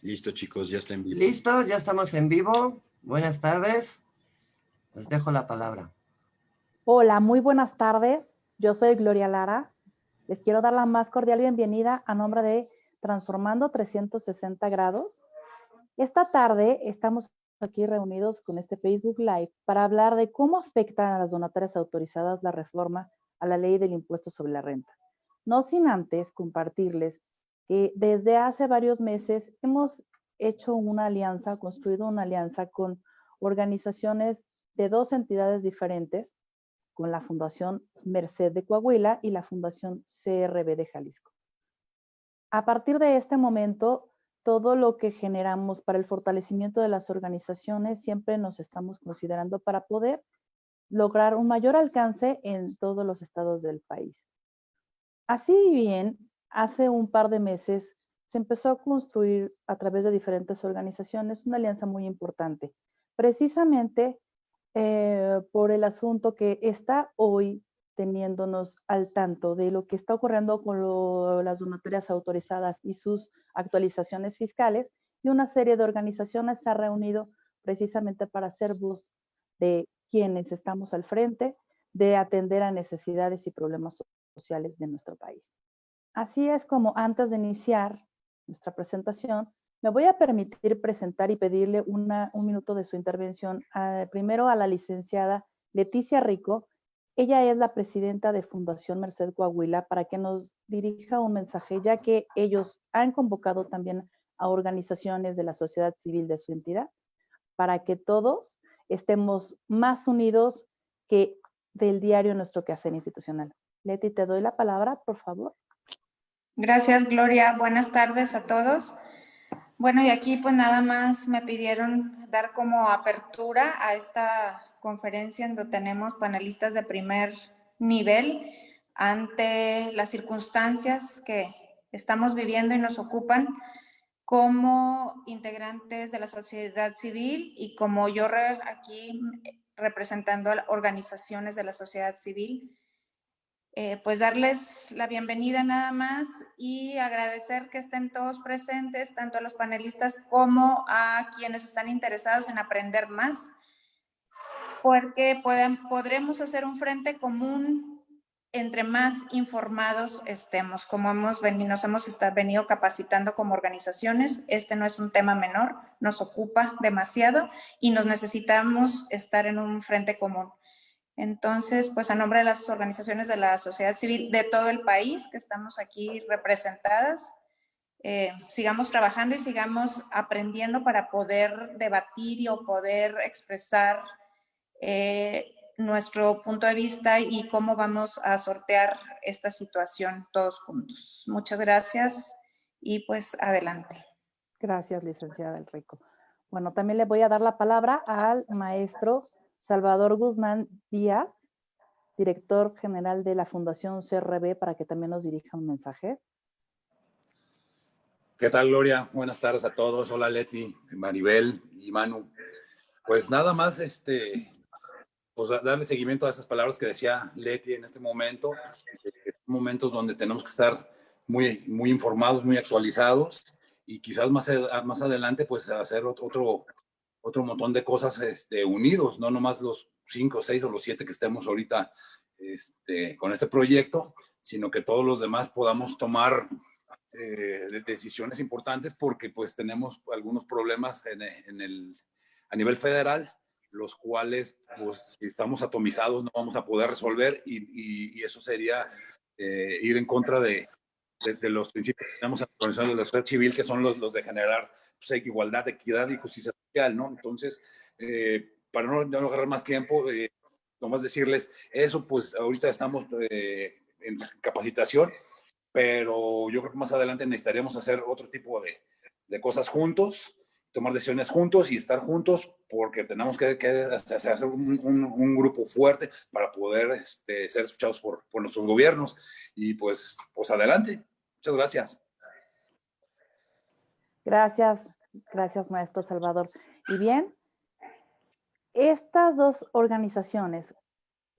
Listo, chicos, ya está en vivo. Listo, ya estamos en vivo. Buenas tardes. Les dejo la palabra. Hola, muy buenas tardes. Yo soy Gloria Lara. Les quiero dar la más cordial bienvenida a nombre de Transformando 360 grados. Esta tarde estamos aquí reunidos con este Facebook Live para hablar de cómo afecta a las donatarias autorizadas la reforma a la ley del impuesto sobre la renta. No sin antes compartirles que desde hace varios meses hemos hecho una alianza, construido una alianza con organizaciones de dos entidades diferentes, con la Fundación Merced de Coahuila y la Fundación CRB de Jalisco. A partir de este momento, todo lo que generamos para el fortalecimiento de las organizaciones siempre nos estamos considerando para poder lograr un mayor alcance en todos los estados del país. Así bien, hace un par de meses se empezó a construir a través de diferentes organizaciones una alianza muy importante, precisamente por el asunto que está hoy teniéndonos al tanto de lo que está ocurriendo con las donatarias autorizadas y sus actualizaciones fiscales, y una serie de organizaciones se ha reunido precisamente para hacer voz de quienes estamos al frente de atender a necesidades y problemas sociales de nuestro país. Así es como antes de iniciar nuestra presentación, me voy a permitir presentar y pedirle un minuto de su intervención primero a la licenciada Leticia Rico. Ella es la presidenta de Fundación Merced Coahuila, para que nos dirija un mensaje, ya que ellos han convocado también a organizaciones de la sociedad civil de su entidad, para que todos estemos más unidos que del diario nuestro quehacer institucional. Leti, te doy la palabra, por favor. Gracias, Gloria. Buenas tardes a todos. Bueno, y aquí pues nada más me pidieron dar como apertura a esta conferencia en donde tenemos panelistas de primer nivel ante las circunstancias que estamos viviendo y nos ocupan como integrantes de la sociedad civil y como yo aquí representando a organizaciones de la sociedad civil. Pues darles la bienvenida nada más y agradecer que estén todos presentes, tanto a los panelistas como a quienes están interesados en aprender más, porque podremos hacer un frente común entre más informados estemos. Como nos hemos venido capacitando como organizaciones, este no es un tema menor, nos ocupa demasiado y nos necesitamos estar en un frente común. Entonces, pues a nombre de las organizaciones de la sociedad civil de todo el país que estamos aquí representadas, sigamos trabajando y sigamos aprendiendo para poder debatir o poder expresar nuestro punto de vista y cómo vamos a sortear esta situación todos juntos. Muchas gracias y pues adelante. Gracias, licenciada Del Rico. Bueno, también le voy a dar la palabra al maestro Salvador Guzmán Díaz, director general de la Fundación CRB, para que también nos dirija un mensaje. ¿Qué tal, Gloria? Buenas tardes a todos. Hola, Leti, Maribel y Manu. Pues nada más, pues darle seguimiento a estas palabras que decía Leti en este momento. Momentos donde tenemos que estar muy informados, muy actualizados, y quizás más adelante, pues hacer otro montón de cosas unidos, no nomás los 5, 6 o los 7 que estemos ahorita con este proyecto, sino que todos los demás podamos tomar decisiones importantes, porque pues tenemos algunos problemas a nivel federal, los cuales pues si estamos atomizados no vamos a poder resolver, y eso sería ir en contra de los principios que tenemos en la Organización de la Sociedad Civil, que son los de generar pues, igualdad, equidad y justicia social, ¿no? Entonces, para no agarrar más tiempo, nomás decirles eso, pues ahorita estamos en capacitación, pero yo creo que más adelante necesitaríamos hacer otro tipo de cosas juntos, tomar decisiones juntos y estar juntos, porque tenemos que hacer un grupo fuerte para poder ser escuchados por nuestros gobiernos. Y pues adelante. Muchas gracias. Gracias, maestro Salvador. Y bien, estas dos organizaciones,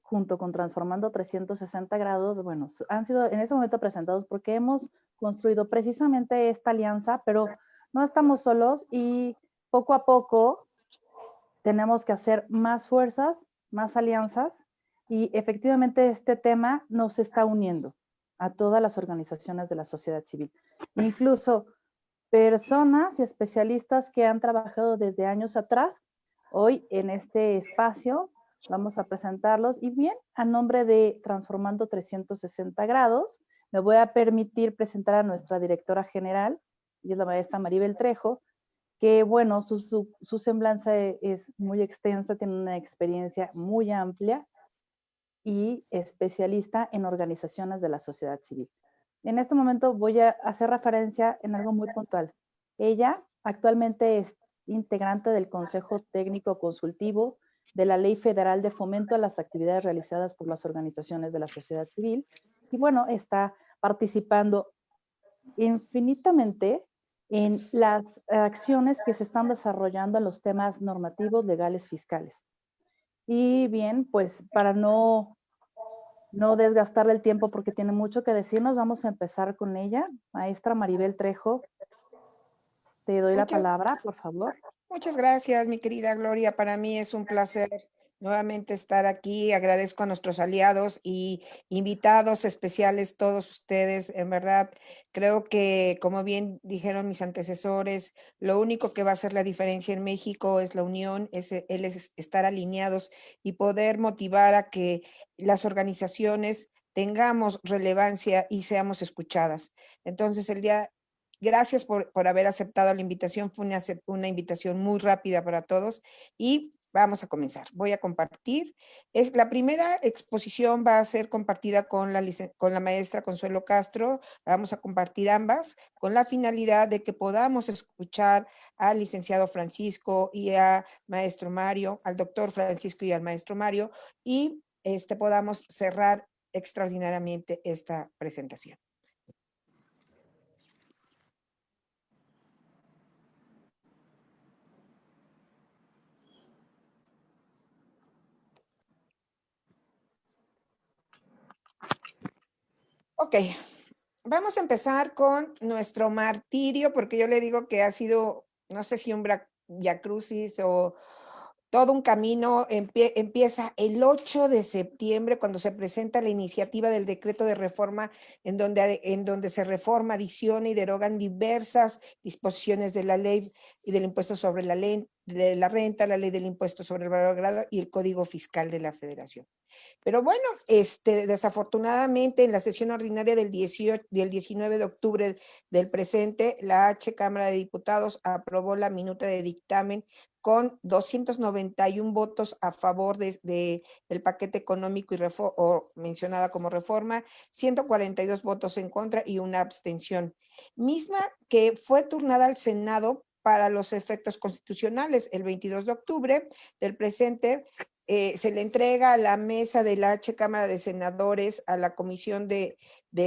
junto con Transformando 360 grados, bueno, han sido en este momento presentados porque hemos construido precisamente esta alianza, pero no estamos solos y poco a poco tenemos que hacer más fuerzas, más alianzas y efectivamente este tema nos está uniendo a todas las organizaciones de la sociedad civil. Incluso personas y especialistas que han trabajado desde años atrás, hoy en este espacio vamos a presentarlos y bien, a nombre de Transformando 360 grados, me voy a permitir presentar a nuestra directora general, y es la maestra Maribel Trejo, que bueno, su semblanza es muy extensa, tiene una experiencia muy amplia y especialista en organizaciones de la sociedad civil. En este momento voy a hacer referencia en algo muy puntual. Ella actualmente es integrante del Consejo Técnico Consultivo de la Ley Federal de Fomento a las Actividades Realizadas por las Organizaciones de la Sociedad Civil y bueno, está participando infinitamente en las acciones que se están desarrollando en los temas normativos, legales, fiscales. Y bien, pues para no desgastarle el tiempo porque tiene mucho que decirnos, vamos a empezar con ella. Maestra Maribel Trejo, te doy la palabra, por favor. Muchas gracias, mi querida Gloria. Para mí es un placer nuevamente estar aquí. Agradezco a nuestros aliados y invitados especiales, todos ustedes. En verdad, creo que, como bien dijeron mis antecesores, lo único que va a hacer la diferencia en México es la unión, es estar alineados y poder motivar a que las organizaciones tengamos relevancia y seamos escuchadas. Entonces, gracias por haber aceptado la invitación. Fue una invitación muy rápida para todos y vamos a comenzar. Voy a compartir. La primera exposición va a ser compartida con la maestra Consuelo Castro. Vamos a compartir ambas con la finalidad de que podamos escuchar al licenciado Francisco y a maestro Mario, al doctor Francisco y al maestro Mario, y podamos cerrar extraordinariamente esta presentación. Ok, vamos a empezar con nuestro martirio, porque yo le digo que ha sido, no sé si un viacrucis o todo un camino. Empieza el 8 de septiembre cuando se presenta la iniciativa del decreto de reforma en donde se reforma, adiciona y derogan diversas disposiciones de la ley y del impuesto sobre la renta, la ley del impuesto sobre el valor agregado y el Código Fiscal de la Federación. Pero bueno, desafortunadamente en la sesión ordinaria del 19 de octubre del presente, la H Cámara de Diputados aprobó la minuta de dictamen con 291 votos a favor del paquete económico o mencionada como reforma, 142 votos en contra y una abstención, misma que fue turnada al Senado para los efectos constitucionales. El 22 de octubre del presente se le entrega a la mesa de la H Cámara de Senadores a la Comisión de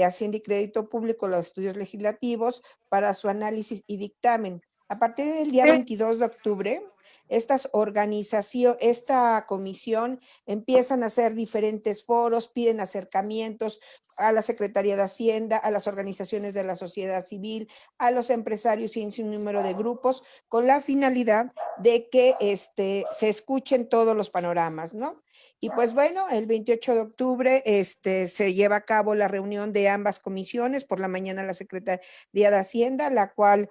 Hacienda y Crédito Público los estudios legislativos para su análisis y dictamen. A partir del día 22 de octubre, esta comisión empiezan a hacer diferentes foros, piden acercamientos a la Secretaría de Hacienda, a las organizaciones de la sociedad civil, a los empresarios y un sinnúmero de grupos, con la finalidad de que se escuchen todos los panoramas, ¿no? Y pues bueno, el 28 de octubre se lleva a cabo la reunión de ambas comisiones, por la mañana la Secretaría de Hacienda, la cual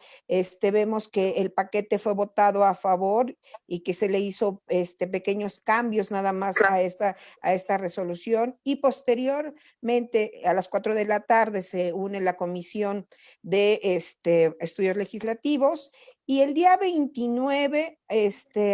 vemos que el paquete fue votado a favor y que se le hizo pequeños cambios nada más a esta resolución, y posteriormente a las 4 de la tarde se une la Comisión de Estudios Legislativos. Y el día 29,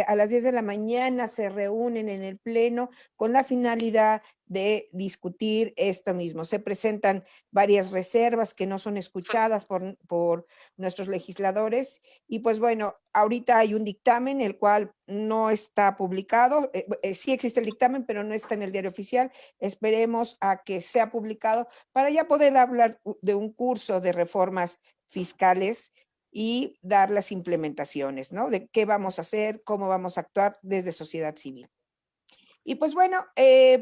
a las 10 de la mañana, se reúnen en el Pleno con la finalidad de discutir esto mismo. Se presentan varias reservas que no son escuchadas por nuestros legisladores. Y pues bueno, ahorita hay un dictamen, el cual no está publicado. Sí existe el dictamen, pero no está en el diario oficial. Esperemos a que sea publicado para ya poder hablar de un curso de reformas fiscales y dar las implementaciones, ¿no? De qué vamos a hacer, cómo vamos a actuar desde sociedad civil. Y pues bueno,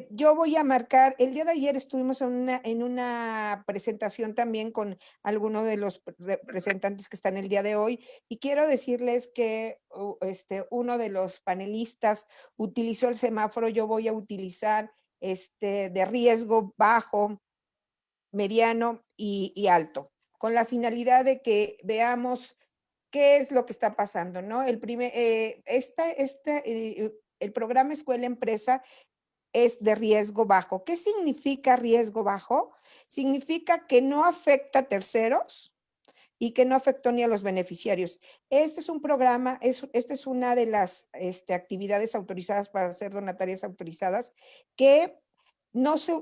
yo voy a marcar, el día de ayer estuvimos en una presentación también con algunos de los representantes que están el día de hoy, y quiero decirles que uno de los panelistas utilizó el semáforo. Yo voy a utilizar de riesgo bajo, mediano y alto, con la finalidad de que veamos qué es lo que está pasando, ¿no? El programa Escuela Empresa es de riesgo bajo. ¿Qué significa riesgo bajo? Significa que no afecta a terceros y que no afectó ni a los beneficiarios. Este es un programa, esta es una de las actividades autorizadas para ser donatarias autorizadas, que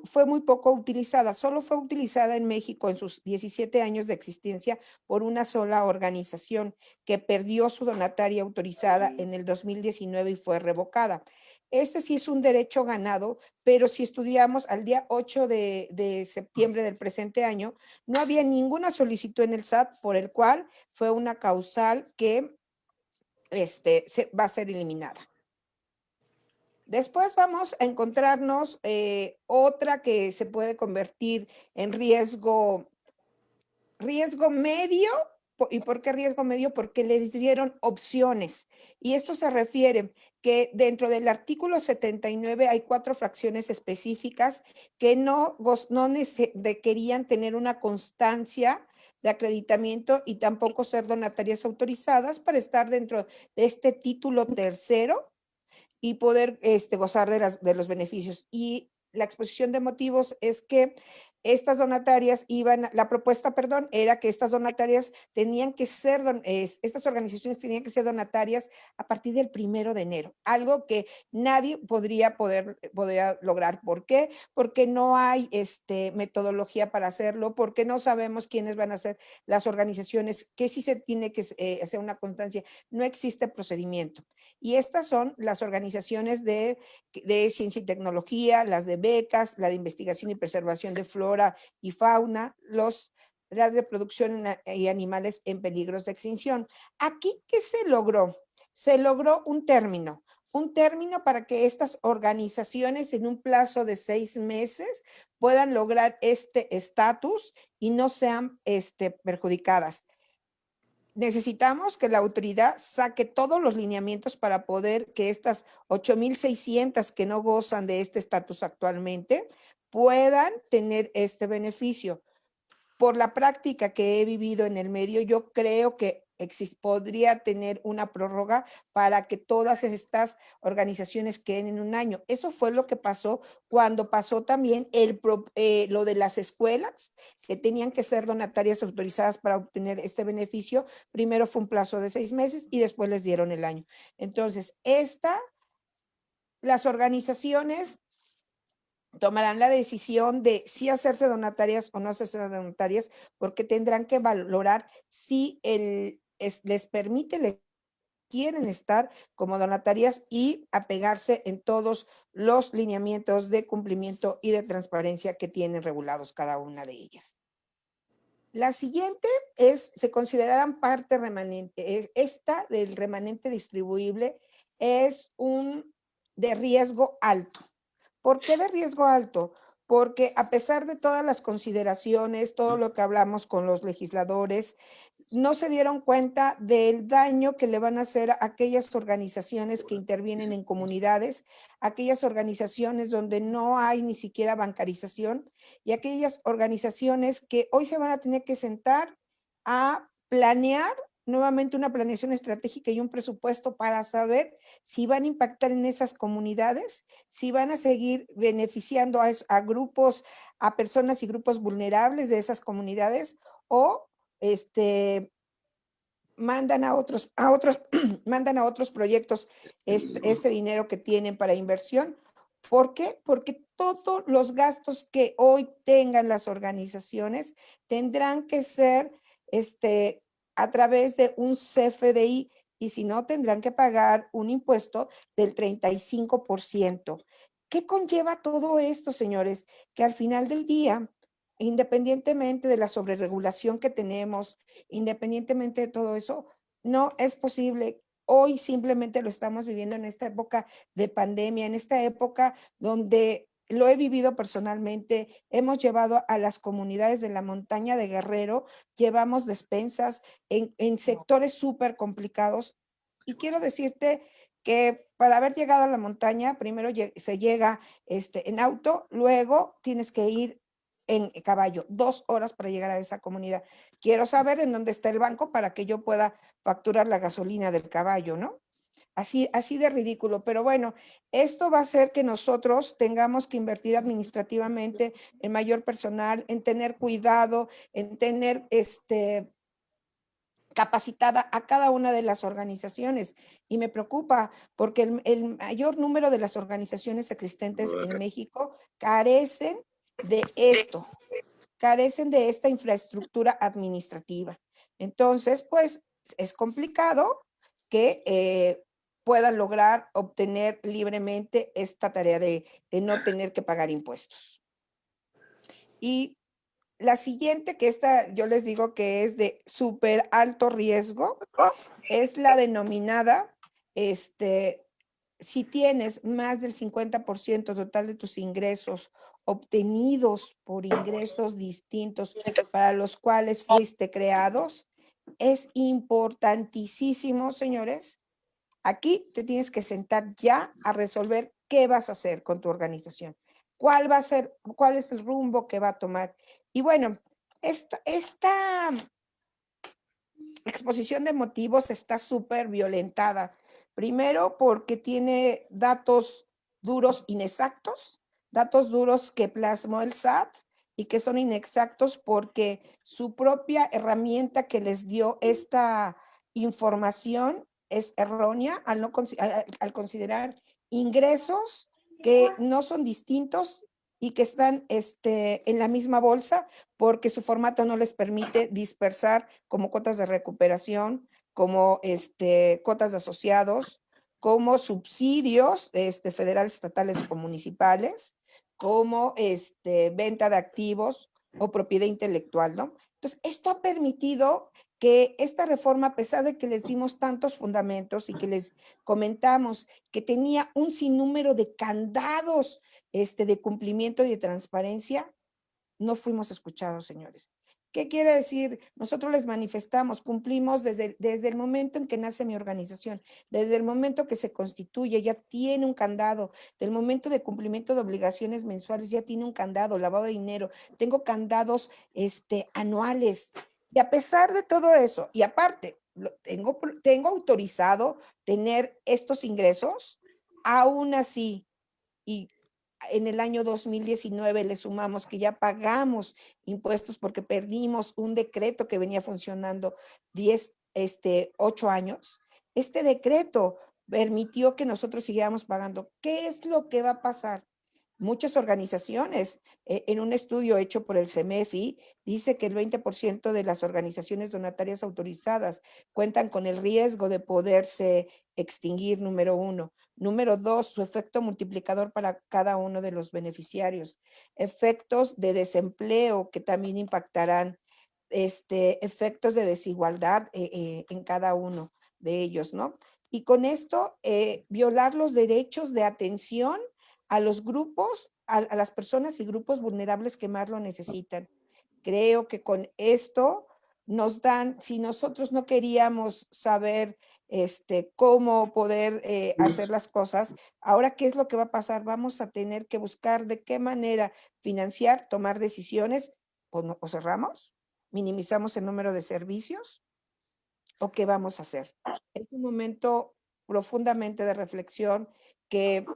fue muy poco utilizada, solo fue utilizada en México en sus 17 años de existencia por una sola organización que perdió su donataria autorizada en el 2019 y fue revocada. Este sí es un derecho ganado, pero si estudiamos al día 8 de septiembre del presente año, no había ninguna solicitud en el SAT, por el cual fue una causal que va a ser eliminada. Después vamos a encontrarnos otra que se puede convertir en riesgo medio. ¿Y por qué riesgo medio? Porque les dieron opciones. Y esto se refiere que dentro del artículo 79 hay 4 fracciones específicas que no requerían tener una constancia de acreditamiento y tampoco ser donatarias autorizadas para estar dentro de este título tercero y poder gozar de los beneficios. Y la exposición de motivos es que estas donatarias la propuesta, perdón, era que estas donatarias tenían que ser, estas organizaciones tenían que ser donatarias a partir del 1 de enero, algo que nadie podría lograr. ¿Por qué? Porque no hay metodología para hacerlo, porque no sabemos quiénes van a ser las organizaciones, que sí se tiene que hacer una constancia, no existe procedimiento. Y estas son las organizaciones de ciencia y tecnología, las de becas, la de investigación y preservación de flora y fauna, las de producción y animales en peligros de extinción. Aquí, ¿qué se logró? Se logró un término para que estas organizaciones en un plazo de 6 meses puedan lograr este estatus y no sean perjudicadas. Necesitamos que la autoridad saque todos los lineamientos para poder que estas 8,600 que no gozan de este estatus actualmente puedan tener este beneficio. Por la práctica que he vivido en el medio, yo creo que podría tener una prórroga para que todas estas organizaciones queden en un año. Eso fue lo que pasó cuando pasó también lo de las escuelas, que tenían que ser donatarias autorizadas para obtener este beneficio. Primero fue un plazo de 6 meses y después les dieron el año. Entonces, las organizaciones tomarán la decisión de si hacerse donatarias o no hacerse donatarias, porque tendrán que valorar si les permite, quieren estar como donatarias y apegarse en todos los lineamientos de cumplimiento y de transparencia que tienen regulados cada una de ellas. La siguiente se considerarán parte remanente. Esta del remanente distribuible es de riesgo alto. ¿Por qué de riesgo alto? Porque a pesar de todas las consideraciones, todo lo que hablamos con los legisladores, no se dieron cuenta del daño que le van a hacer a aquellas organizaciones que intervienen en comunidades, aquellas organizaciones donde no hay ni siquiera bancarización y aquellas organizaciones que hoy se van a tener que sentar a planear nuevamente una planeación estratégica y un presupuesto para saber si van a impactar en esas comunidades, si van a seguir beneficiando a grupos, a personas y grupos vulnerables de esas comunidades, o mandan a otros mandan a otros proyectos este dinero que tienen para inversión. ¿Por qué? Porque todos los gastos que hoy tengan las organizaciones tendrán que ser a través de un CFDI, y si no, tendrán que pagar un impuesto del 35%. ¿Qué conlleva todo esto, señores? Que al final del día, independientemente de la sobreregulación que tenemos, independientemente de todo eso, no es posible hoy simplemente lo estamos viviendo en esta época de pandemia, en esta época donde lo he vivido personalmente. Hemos llevado a las comunidades de la montaña de Guerrero, llevamos despensas en sectores súper complicados. Y quiero decirte que para haber llegado a la montaña, primero se llega en auto, luego tienes que ir en caballo, 2 horas para llegar a esa comunidad. Quiero saber en dónde está el banco para que yo pueda facturar la gasolina del caballo, ¿no? Así de ridículo, pero bueno, esto va a hacer que nosotros tengamos que invertir administrativamente en mayor personal, en tener cuidado, en tener capacitada a cada una de las organizaciones. Y me preocupa porque el mayor número de las organizaciones existentes en México carecen de esto, carecen de esta infraestructura administrativa. Entonces, pues es complicado que puedan lograr obtener libremente esta tarea de no tener que pagar impuestos. Y la siguiente, que esta yo les digo que es de súper alto riesgo, es la denominada, si tienes más del 50% total de tus ingresos obtenidos por ingresos distintos para los cuales fuiste creados, es importantísimo, señores. Aquí te tienes que sentar ya a resolver qué vas a hacer con tu organización. ¿Cuál va a ser, cuál es el rumbo que va a tomar? Y bueno, esta exposición de motivos está súper violentada. Primero, porque tiene datos duros inexactos, datos duros que plasmó el SAT y que son inexactos porque su propia herramienta que les dio esta información es errónea al considerar ingresos que no son distintos y que están en la misma bolsa porque su formato no les permite dispersar como cuotas de recuperación, como cuotas de asociados, como subsidios federales, estatales o municipales, como venta de activos o propiedad intelectual, ¿no? Entonces, esto ha permitido que esta reforma, a pesar de que les dimos tantos fundamentos y que les comentamos que tenía un sinnúmero de candados de cumplimiento y de transparencia, no fuimos escuchados, señores. ¿Qué quiere decir? Nosotros les manifestamos, cumplimos desde el momento en que nace mi organización, desde el momento que se constituye, ya tiene un candado, del momento de cumplimiento de obligaciones mensuales, ya tiene un candado, lavado de dinero, tengo candados anuales. Y a pesar de todo eso, y aparte, tengo autorizado tener estos ingresos, aún así, y en el año 2019 le sumamos que ya pagamos impuestos porque perdimos un decreto que venía funcionando 8 años. Este decreto permitió que nosotros siguiéramos pagando. ¿Qué es lo que va a pasar? Muchas organizaciones, en un estudio hecho por el CEMEFI, dice que el 20% de las organizaciones donatarias autorizadas cuentan con el riesgo de poderse extinguir, número 1. Número 2, su efecto multiplicador para cada uno de los beneficiarios. Efectos de desempleo que también impactarán, efectos de desigualdad en cada uno de ellos, ¿no? Y con esto, violar los derechos de atención a los grupos, a las personas y grupos vulnerables que más lo necesitan. Creo que con esto nos dan, si nosotros no queríamos saber cómo poder hacer las cosas, ahora, ¿qué es lo que va a pasar? Vamos a tener que buscar de qué manera financiar, tomar decisiones, o cerramos, minimizamos el número de servicios, o qué vamos a hacer. Es un momento profundamente de reflexión que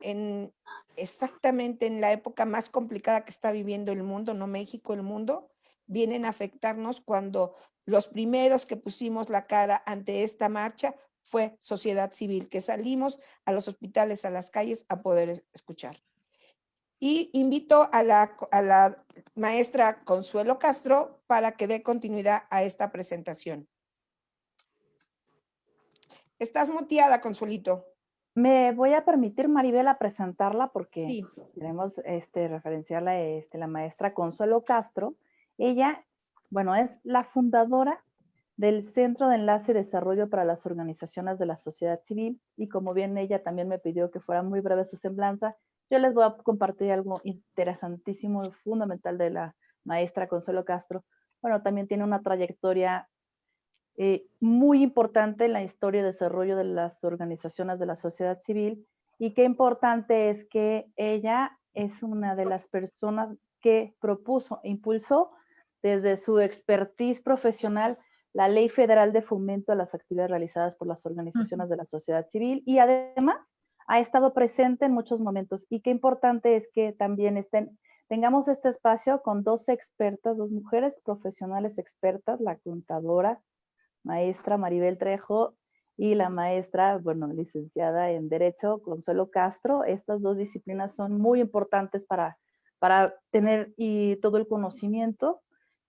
exactamente en la época más complicada que está viviendo el mundo, no México, el mundo, vienen a afectarnos cuando los primeros que pusimos la cara ante esta marcha fue sociedad civil, que salimos a los hospitales, a las calles a poder escuchar. Y invito a la maestra Consuelo Castro para que dé continuidad a esta presentación. Estás muteada, Consuelito. Me voy a permitir, Maribel, a presentarla porque Sí. queremos referenciarla a la maestra Consuelo Castro. Ella, bueno, es la fundadora del Centro de Enlace y Desarrollo para las Organizaciones de la Sociedad Civil, y como bien ella también me pidió que fuera muy breve su semblanza, yo les voy a compartir algo interesantísimo y fundamental de la maestra Consuelo Castro. Bueno, también tiene una trayectoria muy importante en la historia y desarrollo de las organizaciones de la sociedad civil, y qué importante es que ella es una de las personas que propuso e impulsó desde su expertise profesional la Ley Federal de Fomento a las Actividades Realizadas por las Organizaciones de la Sociedad Civil, y además ha estado presente en muchos momentos. Y qué importante es que también tengamos este espacio con dos expertas, dos mujeres profesionales expertas, la contadora maestra Maribel Trejo y la maestra, bueno, licenciada en Derecho, Consuelo Castro. Estas dos disciplinas son muy importantes para tener todo el conocimiento.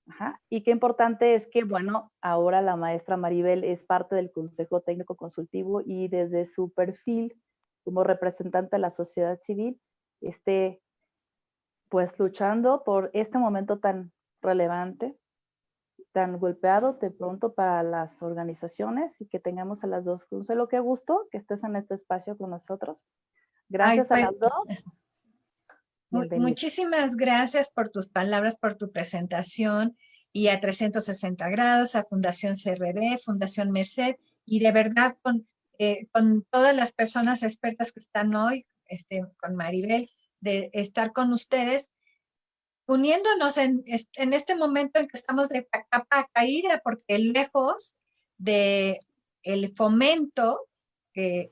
Ajá. Y qué importante es que, bueno, ahora la maestra Maribel es parte del Consejo Técnico Consultivo, y desde su perfil como representante de la sociedad civil, pues luchando por este momento tan relevante, tan golpeado de pronto para las organizaciones, y que tengamos a las dos. Consuelo, qué gusto que estés en este espacio con nosotros. Gracias Ay, a las dos. muchísimas gracias por tus palabras, por tu presentación, y a 360 grados, a Fundación CRB, Fundación Merced, y de verdad con todas las personas expertas que están hoy, con Maribel, de estar con ustedes, uniéndonos en este momento en que estamos de capa caída, porque lejos de el fomento, que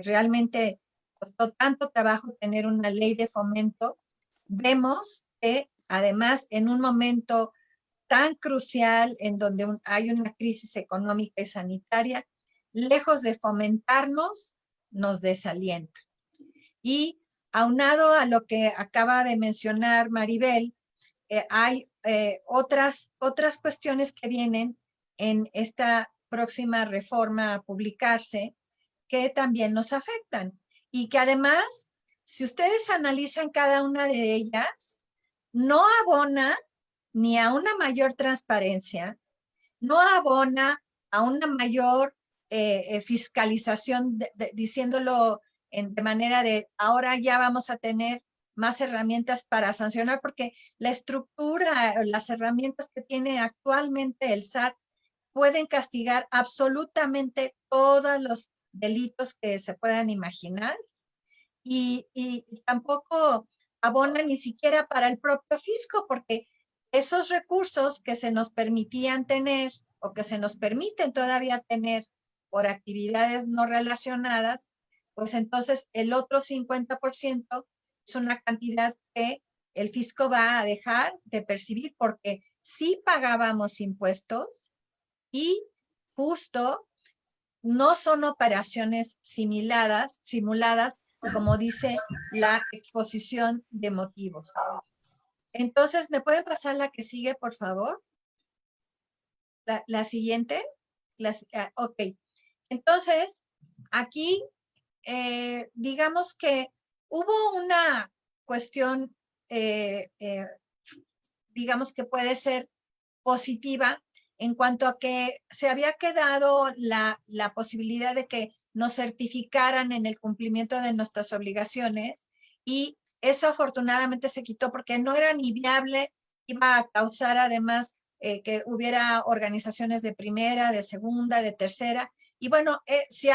realmente costó tanto trabajo tener una ley de fomento, vemos que además en un momento tan crucial en donde hay una crisis económica y sanitaria, lejos de fomentarnos, nos desalienta. Y aunado a lo que acaba de mencionar Maribel, hay otras cuestiones que vienen en esta próxima reforma a publicarse que también nos afectan, y que además, si ustedes analizan cada una de ellas, no abona ni a una mayor transparencia, no abona a una mayor fiscalización, diciéndolo de manera de ahora ya vamos a tener más herramientas para sancionar, porque la estructura, las herramientas que tiene actualmente el SAT pueden castigar absolutamente todos los delitos que se puedan imaginar, y tampoco abona ni siquiera para el propio fisco, porque esos recursos que se nos permitían tener o que se nos permiten todavía tener por actividades no relacionadas, pues entonces el otro 50% es una cantidad que el fisco va a dejar de percibir, porque sí pagábamos impuestos y justo no son operaciones simuladas, como dice la exposición de motivos. Entonces, ¿me pueden pasar la que sigue, por favor? La siguiente. Ok. Entonces, aquí, digamos que hubo una cuestión, digamos que puede ser positiva, en cuanto a que se había quedado la posibilidad de que nos certificaran en el cumplimiento de nuestras obligaciones, y eso afortunadamente se quitó porque no era ni viable, iba a causar además que hubiera organizaciones de primera, de segunda, de tercera, y bueno, si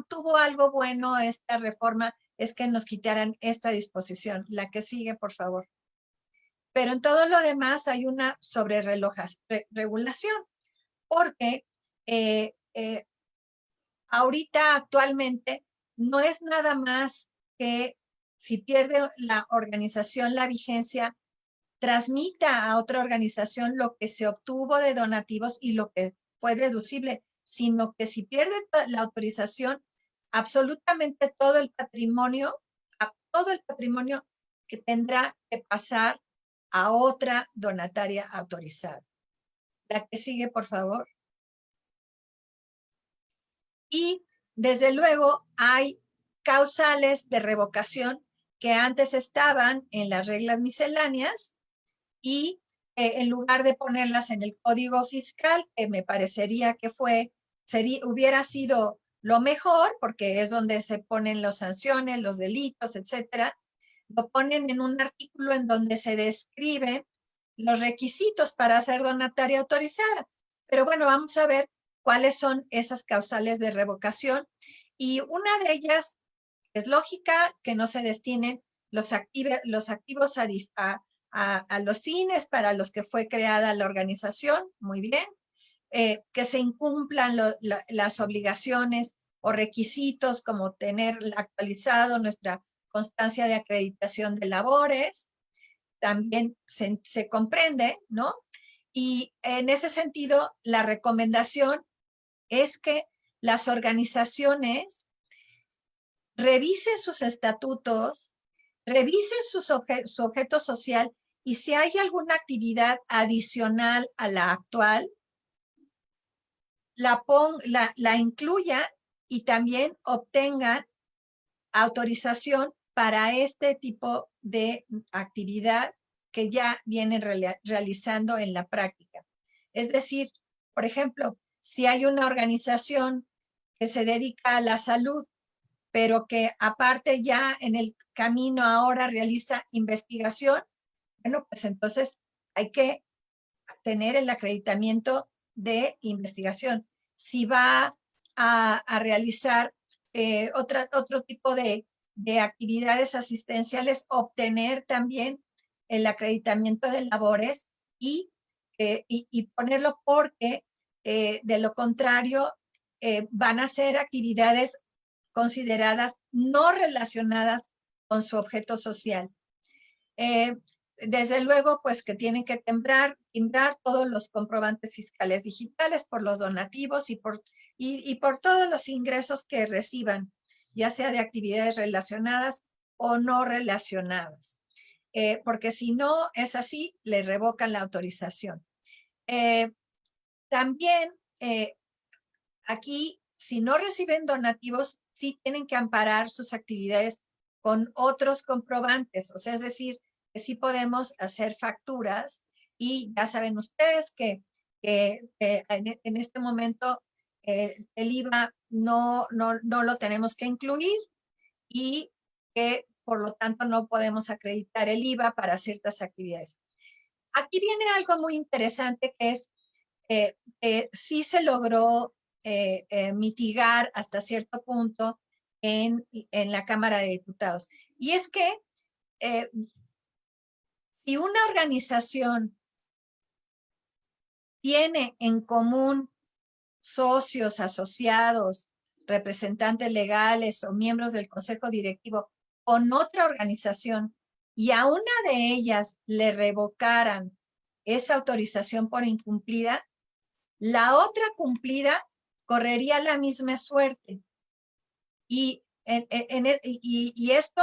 tuvo algo bueno esta reforma es que nos quitaran esta disposición. La que sigue, por favor. Pero en todo lo demás hay una sobreregulación, porque ahorita actualmente no es nada más que si pierde la organización la vigencia, transmita a otra organización lo que se obtuvo de donativos y lo que fue deducible, sino que si pierde la autorización, absolutamente todo el patrimonio que tendrá que pasar a otra donataria autorizada. La que sigue, por favor. Y desde luego hay causales de revocación que antes estaban en las reglas misceláneas y en lugar de ponerlas en el Código Fiscal, que me parecería que hubiera sido lo mejor, porque es donde se ponen las sanciones, los delitos, etcétera, lo ponen en un artículo en donde se describen los requisitos para ser donataria autorizada. Pero bueno, vamos a ver cuáles son esas causales de revocación. Y una de ellas es lógica, que no se destinen los activos a los fines para los que fue creada la organización, muy bien. Que se incumplan las obligaciones o requisitos como tener actualizado nuestra constancia de acreditación de labores, también se comprende, ¿no? Y en ese sentido, la recomendación es que las organizaciones revisen sus estatutos, revisen su objeto social y si hay alguna actividad adicional a la actual, la incluyan y también obtengan autorización para este tipo de actividad que ya vienen realizando en la práctica. Es decir, por ejemplo, si hay una organización que se dedica a la salud, pero que aparte ya en el camino ahora realiza investigación, bueno, pues entonces hay que tener el acreditamiento de investigación. Si va a realizar otro tipo de actividades asistenciales, obtener también el acreditamiento de labores y ponerlo porque de lo contrario van a ser actividades consideradas no relacionadas con su objeto social. Desde luego, pues que tienen que timbrar todos los comprobantes fiscales digitales por los donativos y por todos los ingresos que reciban, ya sea de actividades relacionadas o no relacionadas. Porque si no es así, le revocan la autorización. También aquí, si no reciben donativos, sí tienen que amparar sus actividades con otros comprobantes, o sea, es decir, que sí podemos hacer facturas y ya saben ustedes que en este momento el IVA no lo tenemos que incluir y que por lo tanto no podemos acreditar el IVA para ciertas actividades. Aquí viene algo muy interesante que es sí se logró mitigar hasta cierto punto en la Cámara de Diputados. Y es que si una organización tiene en común socios, asociados, representantes legales o miembros del consejo directivo con otra organización y a una de ellas le revocaran esa autorización por incumplida, la otra cumplida correría la misma suerte. Y esto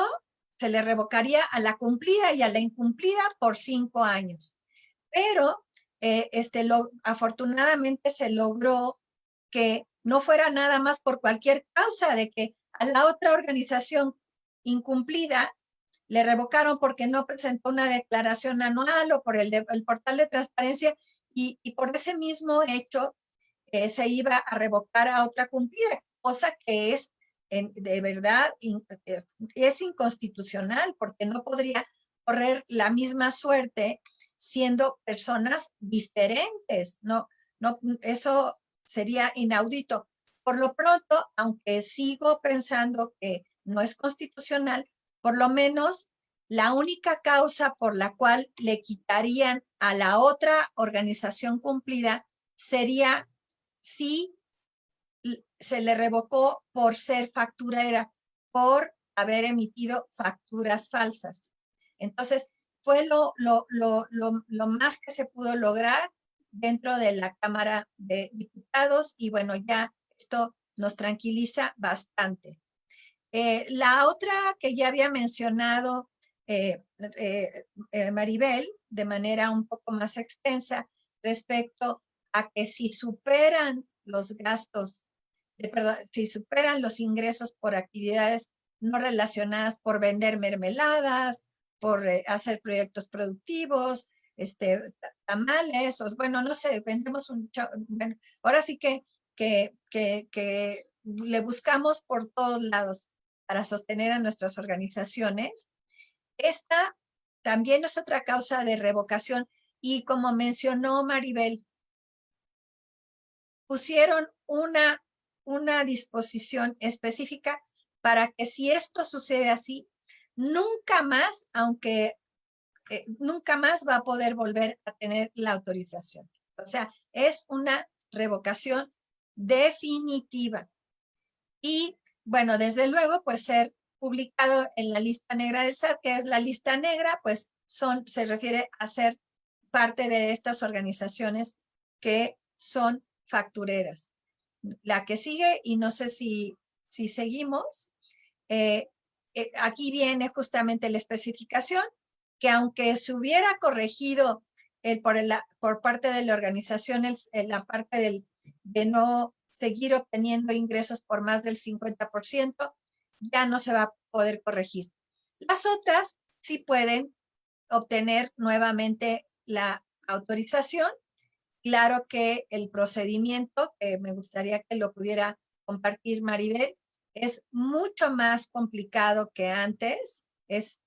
se le revocaría a la cumplida y a la incumplida por 5 años. Pero afortunadamente se logró que no fuera nada más por cualquier causa, de que a la otra organización incumplida le revocaron porque no presentó una declaración anual o por el portal de transparencia y por ese mismo hecho se iba a revocar a otra cumplida, cosa que es de verdad es inconstitucional porque no podría correr la misma suerte siendo personas diferentes. No, eso sería inaudito. Por lo pronto, aunque sigo pensando que no es constitucional, por lo menos la única causa por la cual le quitarían a la otra organización cumplida sería si se le revocó por ser facturera, por haber emitido facturas falsas. Entonces, fue lo más que se pudo lograr dentro de la Cámara de Diputados y bueno, ya esto nos tranquiliza bastante. La otra que ya había mencionado Maribel de manera un poco más extensa respecto a que si superan los gastos, si superan los ingresos por actividades no relacionadas por vender mermeladas, por hacer proyectos productivos, tamales, o bueno, no sé, vendemos bueno, ahora sí que le buscamos por todos lados para sostener a nuestras organizaciones. Esta también es otra causa de revocación y como mencionó Maribel, pusieron una disposición específica para que si esto sucede así, nunca más, aunque nunca más va a poder volver a tener la autorización. O sea, es una revocación definitiva. Y bueno, desde luego, pues ser publicado en la lista negra del SAT, que es la lista negra, pues se refiere a ser parte de estas organizaciones que son factureras. La que sigue, y no sé si seguimos, aquí viene justamente la especificación, que aunque se hubiera corregido por parte de la organización la parte de no seguir obteniendo ingresos por más del 50%, ya no se va a poder corregir. Las otras sí pueden obtener nuevamente la autorización. Claro que el procedimiento, que me gustaría que lo pudiera compartir Maribel, es mucho más complicado que antes. Es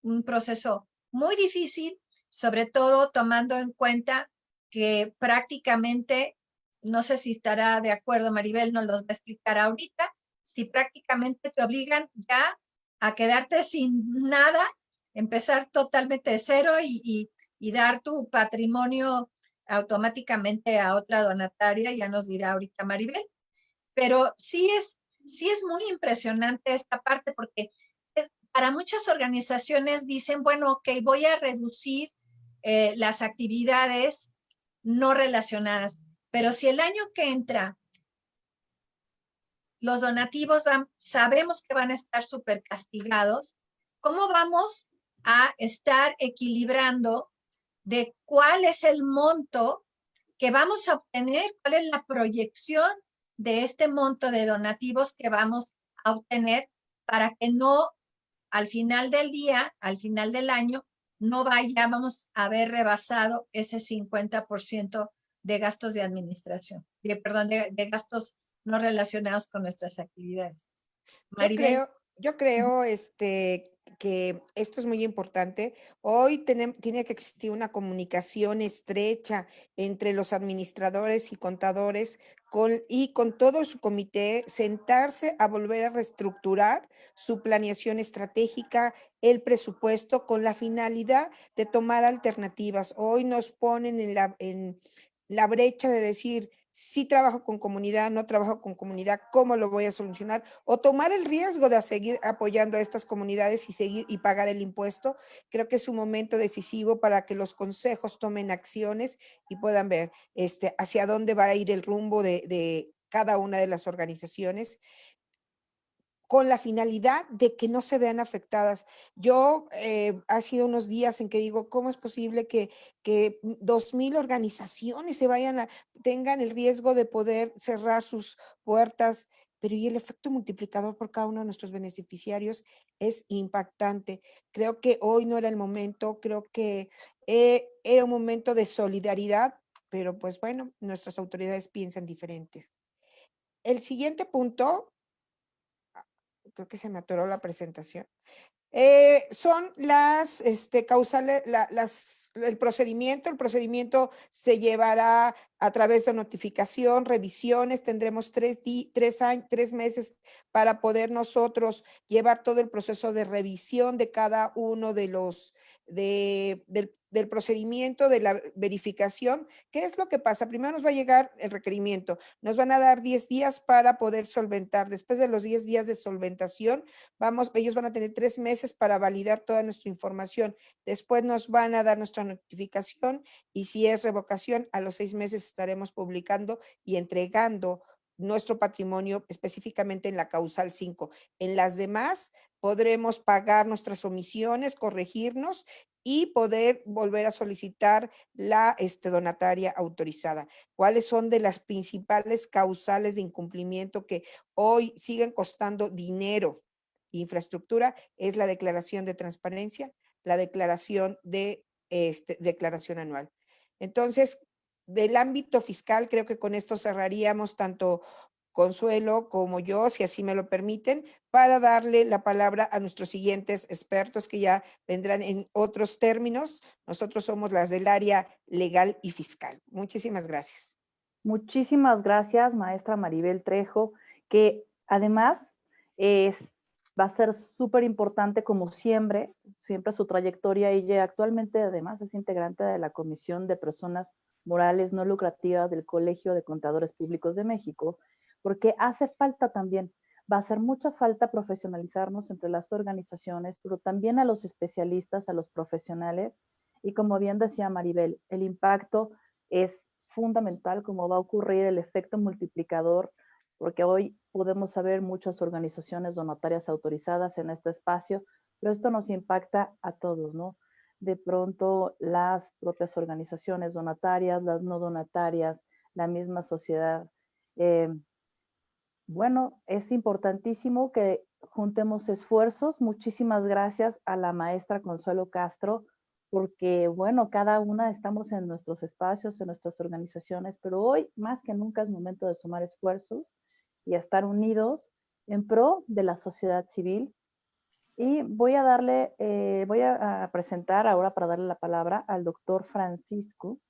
un proceso muy difícil, sobre todo tomando en cuenta que prácticamente, no sé si estará de acuerdo Maribel, nos los va a explicar ahorita, si prácticamente te obligan ya a quedarte sin nada, empezar totalmente de cero y dar tu patrimonio automáticamente a otra donataria, ya nos dirá ahorita Maribel. Pero sí es muy impresionante esta parte porque para muchas organizaciones dicen, bueno, ok, voy a reducir las actividades no relacionadas, pero si el año que entra los donativos sabemos que van a estar súper castigados, ¿cómo vamos a estar equilibrando de cuál es el monto que vamos a obtener, cuál es la proyección de este monto de donativos que vamos a obtener para que no al final del día, al final del año, no vayamos a haber rebasado ese 50% de gastos de administración, perdón, de gastos no relacionados con nuestras actividades. Maribel. Yo creo que esto es muy importante. Hoy tiene que existir una comunicación estrecha entre los administradores y contadores y con todo su comité, sentarse a volver a reestructurar su planeación estratégica, el presupuesto, con la finalidad de tomar alternativas. Hoy nos ponen en la brecha de decir, si trabajo con comunidad, no trabajo con comunidad, ¿cómo lo voy a solucionar? O tomar el riesgo de seguir apoyando a estas comunidades y seguir y pagar el impuesto. Creo que es un momento decisivo para que los consejos tomen acciones y puedan ver hacia dónde va a ir el rumbo de cada una de las organizaciones, con la finalidad de que no se vean afectadas. Yo, ha sido unos días en que digo, ¿cómo es posible que 2,000 organizaciones tengan el riesgo de poder cerrar sus puertas? Pero y el efecto multiplicador por cada uno de nuestros beneficiarios es impactante. Creo que hoy no era el momento, creo que era un momento de solidaridad, pero pues bueno, nuestras autoridades piensan diferentes. El siguiente punto, creo que se me atoró la presentación. Son las causales, el procedimiento. El procedimiento se llevará a través de notificación, revisiones. Tendremos 3 meses para poder nosotros llevar todo el proceso de revisión de cada uno de los del procedimiento, de la verificación. ¿Qué es lo que pasa? Primero nos va a llegar el requerimiento. Nos van a dar 10 días para poder solventar. Después de los 10 días de solventación, ellos van a tener 3 meses para validar toda nuestra información. Después nos van a dar nuestra notificación y si es revocación, a los 6 meses estaremos publicando y entregando nuestro patrimonio específicamente en la causal 5. En las demás podremos pagar nuestras omisiones, corregirnos y poder volver a solicitar la donataria autorizada. ¿Cuáles son de las principales causales de incumplimiento que hoy siguen costando dinero? Infraestructura es la declaración de transparencia, la declaración de declaración anual. Entonces, del ámbito fiscal, creo que con esto cerraríamos tanto Consuelo como yo, si así me lo permiten, para darle la palabra a nuestros siguientes expertos que ya vendrán en otros términos. Nosotros somos las del área legal y fiscal. Muchísimas gracias. Muchísimas gracias, maestra Maribel Trejo, que además va a ser súper importante como siempre su trayectoria. Ella actualmente además es integrante de la Comisión de Personas Morales No Lucrativas del Colegio de Contadores Públicos de México, porque hace falta también, va a hacer mucha falta profesionalizarnos entre las organizaciones, pero también a los especialistas, a los profesionales. Y como bien decía Maribel, el impacto es fundamental, cómo va a ocurrir el efecto multiplicador, porque hoy podemos saber muchas organizaciones donatarias autorizadas en este espacio, pero esto nos impacta a todos, ¿no? De pronto las propias organizaciones donatarias, las no donatarias, la misma sociedad. Bueno, es importantísimo que juntemos esfuerzos. Muchísimas gracias a la maestra Consuelo Castro, porque, bueno, cada una estamos en nuestros espacios, en nuestras organizaciones, pero hoy más que nunca es momento de sumar esfuerzos y estar unidos en pro de la sociedad civil. Y voy a presentar ahora para darle la palabra al doctor Francisco.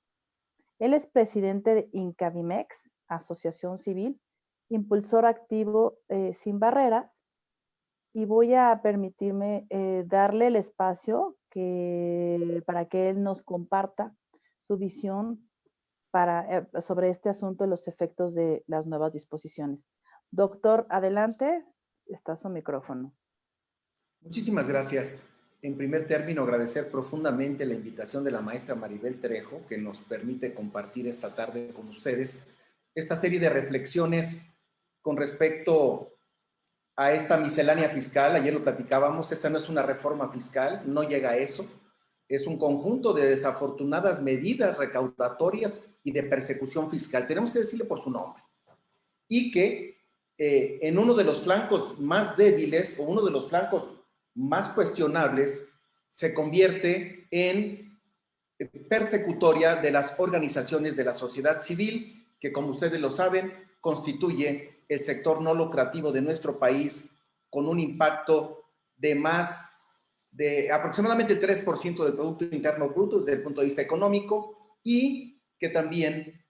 Él es presidente de Incavimex, Asociación Civil, impulsor activo Sin Barreras, y voy a permitirme darle el espacio para que él nos comparta su visión sobre este asunto y los efectos de las nuevas disposiciones. Doctor, adelante, está su micrófono. Muchísimas gracias. En primer término, agradecer profundamente la invitación de la maestra Maribel Trejo, que nos permite compartir esta tarde con ustedes esta serie de reflexiones con respecto a esta miscelánea fiscal. Ayer lo platicábamos, esta no es una reforma fiscal, no llega a eso. Es un conjunto de desafortunadas medidas recaudatorias y de persecución fiscal. Tenemos que decirle por su nombre. Y que en uno de los flancos más débiles o uno de los flancos más cuestionables se convierte en persecutoria de las organizaciones de la sociedad civil, que como ustedes lo saben, constituye el sector no lucrativo de nuestro país con un impacto de aproximadamente 3% del Producto Interno Bruto desde el punto de vista económico, y que también,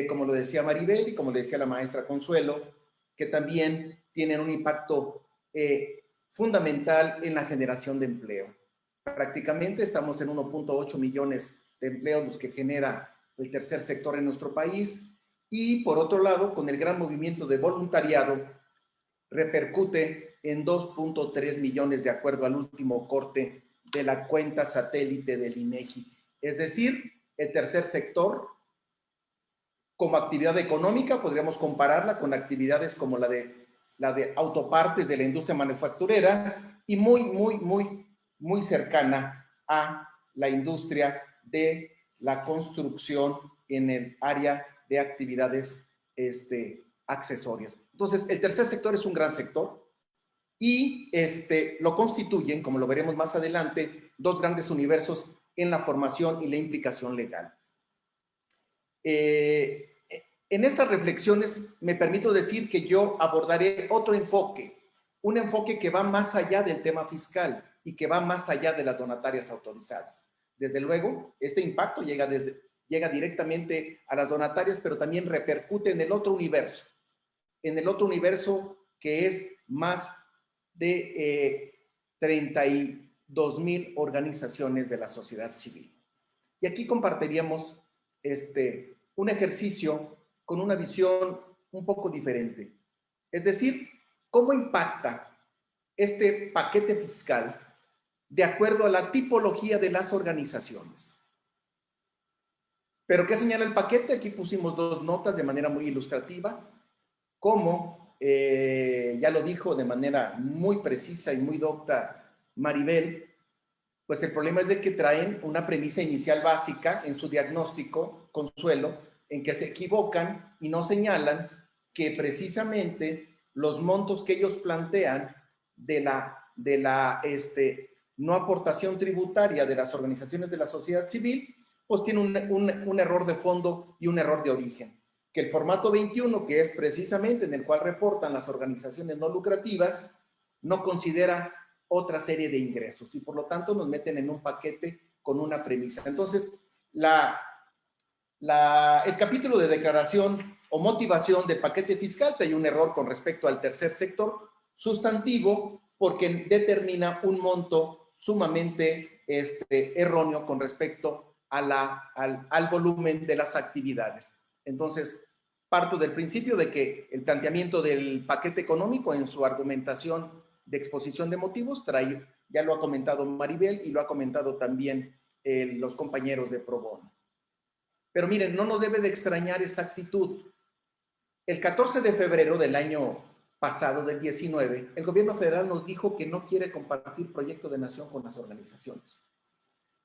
como lo decía Maribel y como le decía la maestra Consuelo, que también tienen un impacto fundamental en la generación de empleo. Prácticamente estamos en 1.8 millones de empleos los que genera el tercer sector en nuestro país, y por otro lado, con el gran movimiento de voluntariado, repercute en 2.3 millones de acuerdo al último corte de la cuenta satélite del INEGI. Es decir, el tercer sector, como actividad económica, podríamos compararla con actividades como la de autopartes de la industria manufacturera, y muy cercana a la industria de la construcción en el área de actividades accesorias. Entonces, el tercer sector es un gran sector y lo constituyen, como lo veremos más adelante, dos grandes universos en la formación y la implicación legal. En estas reflexiones me permito decir que yo abordaré otro enfoque, un enfoque que va más allá del tema fiscal y que va más allá de las donatarias autorizadas. Desde luego, este impacto llega directamente a las donatarias, pero también repercute en el otro universo que es más de 32,000 organizaciones de la sociedad civil. Y aquí compartiríamos un ejercicio con una visión un poco diferente. Es decir, ¿cómo impacta este paquete fiscal de acuerdo a la tipología de las organizaciones? ¿Pero qué señala el paquete? Aquí pusimos dos notas de manera muy ilustrativa. Como ya lo dijo de manera muy precisa y muy docta Maribel, pues el problema es de que traen una premisa inicial básica en su diagnóstico, Consuelo, en que se equivocan y no señalan que precisamente los montos que ellos plantean de no aportación tributaria de las organizaciones de la sociedad civil, pues tiene un error de fondo y un error de origen. Que el formato 21, que es precisamente en el cual reportan las organizaciones no lucrativas, no considera otra serie de ingresos y por lo tanto nos meten en un paquete con una premisa. Entonces, el capítulo de declaración o motivación del paquete fiscal trae un error con respecto al tercer sector sustantivo porque determina un monto sumamente erróneo con respecto a al volumen de las actividades. Entonces, parto del principio de que el planteamiento del paquete económico en su argumentación de exposición de motivos trae, ya lo ha comentado Maribel y lo ha comentado también los compañeros de Pro Bono. Pero miren, no nos debe de extrañar esa actitud. El 14 de febrero del año pasado, del 19, el gobierno federal nos dijo que no quiere compartir proyecto de nación con las organizaciones.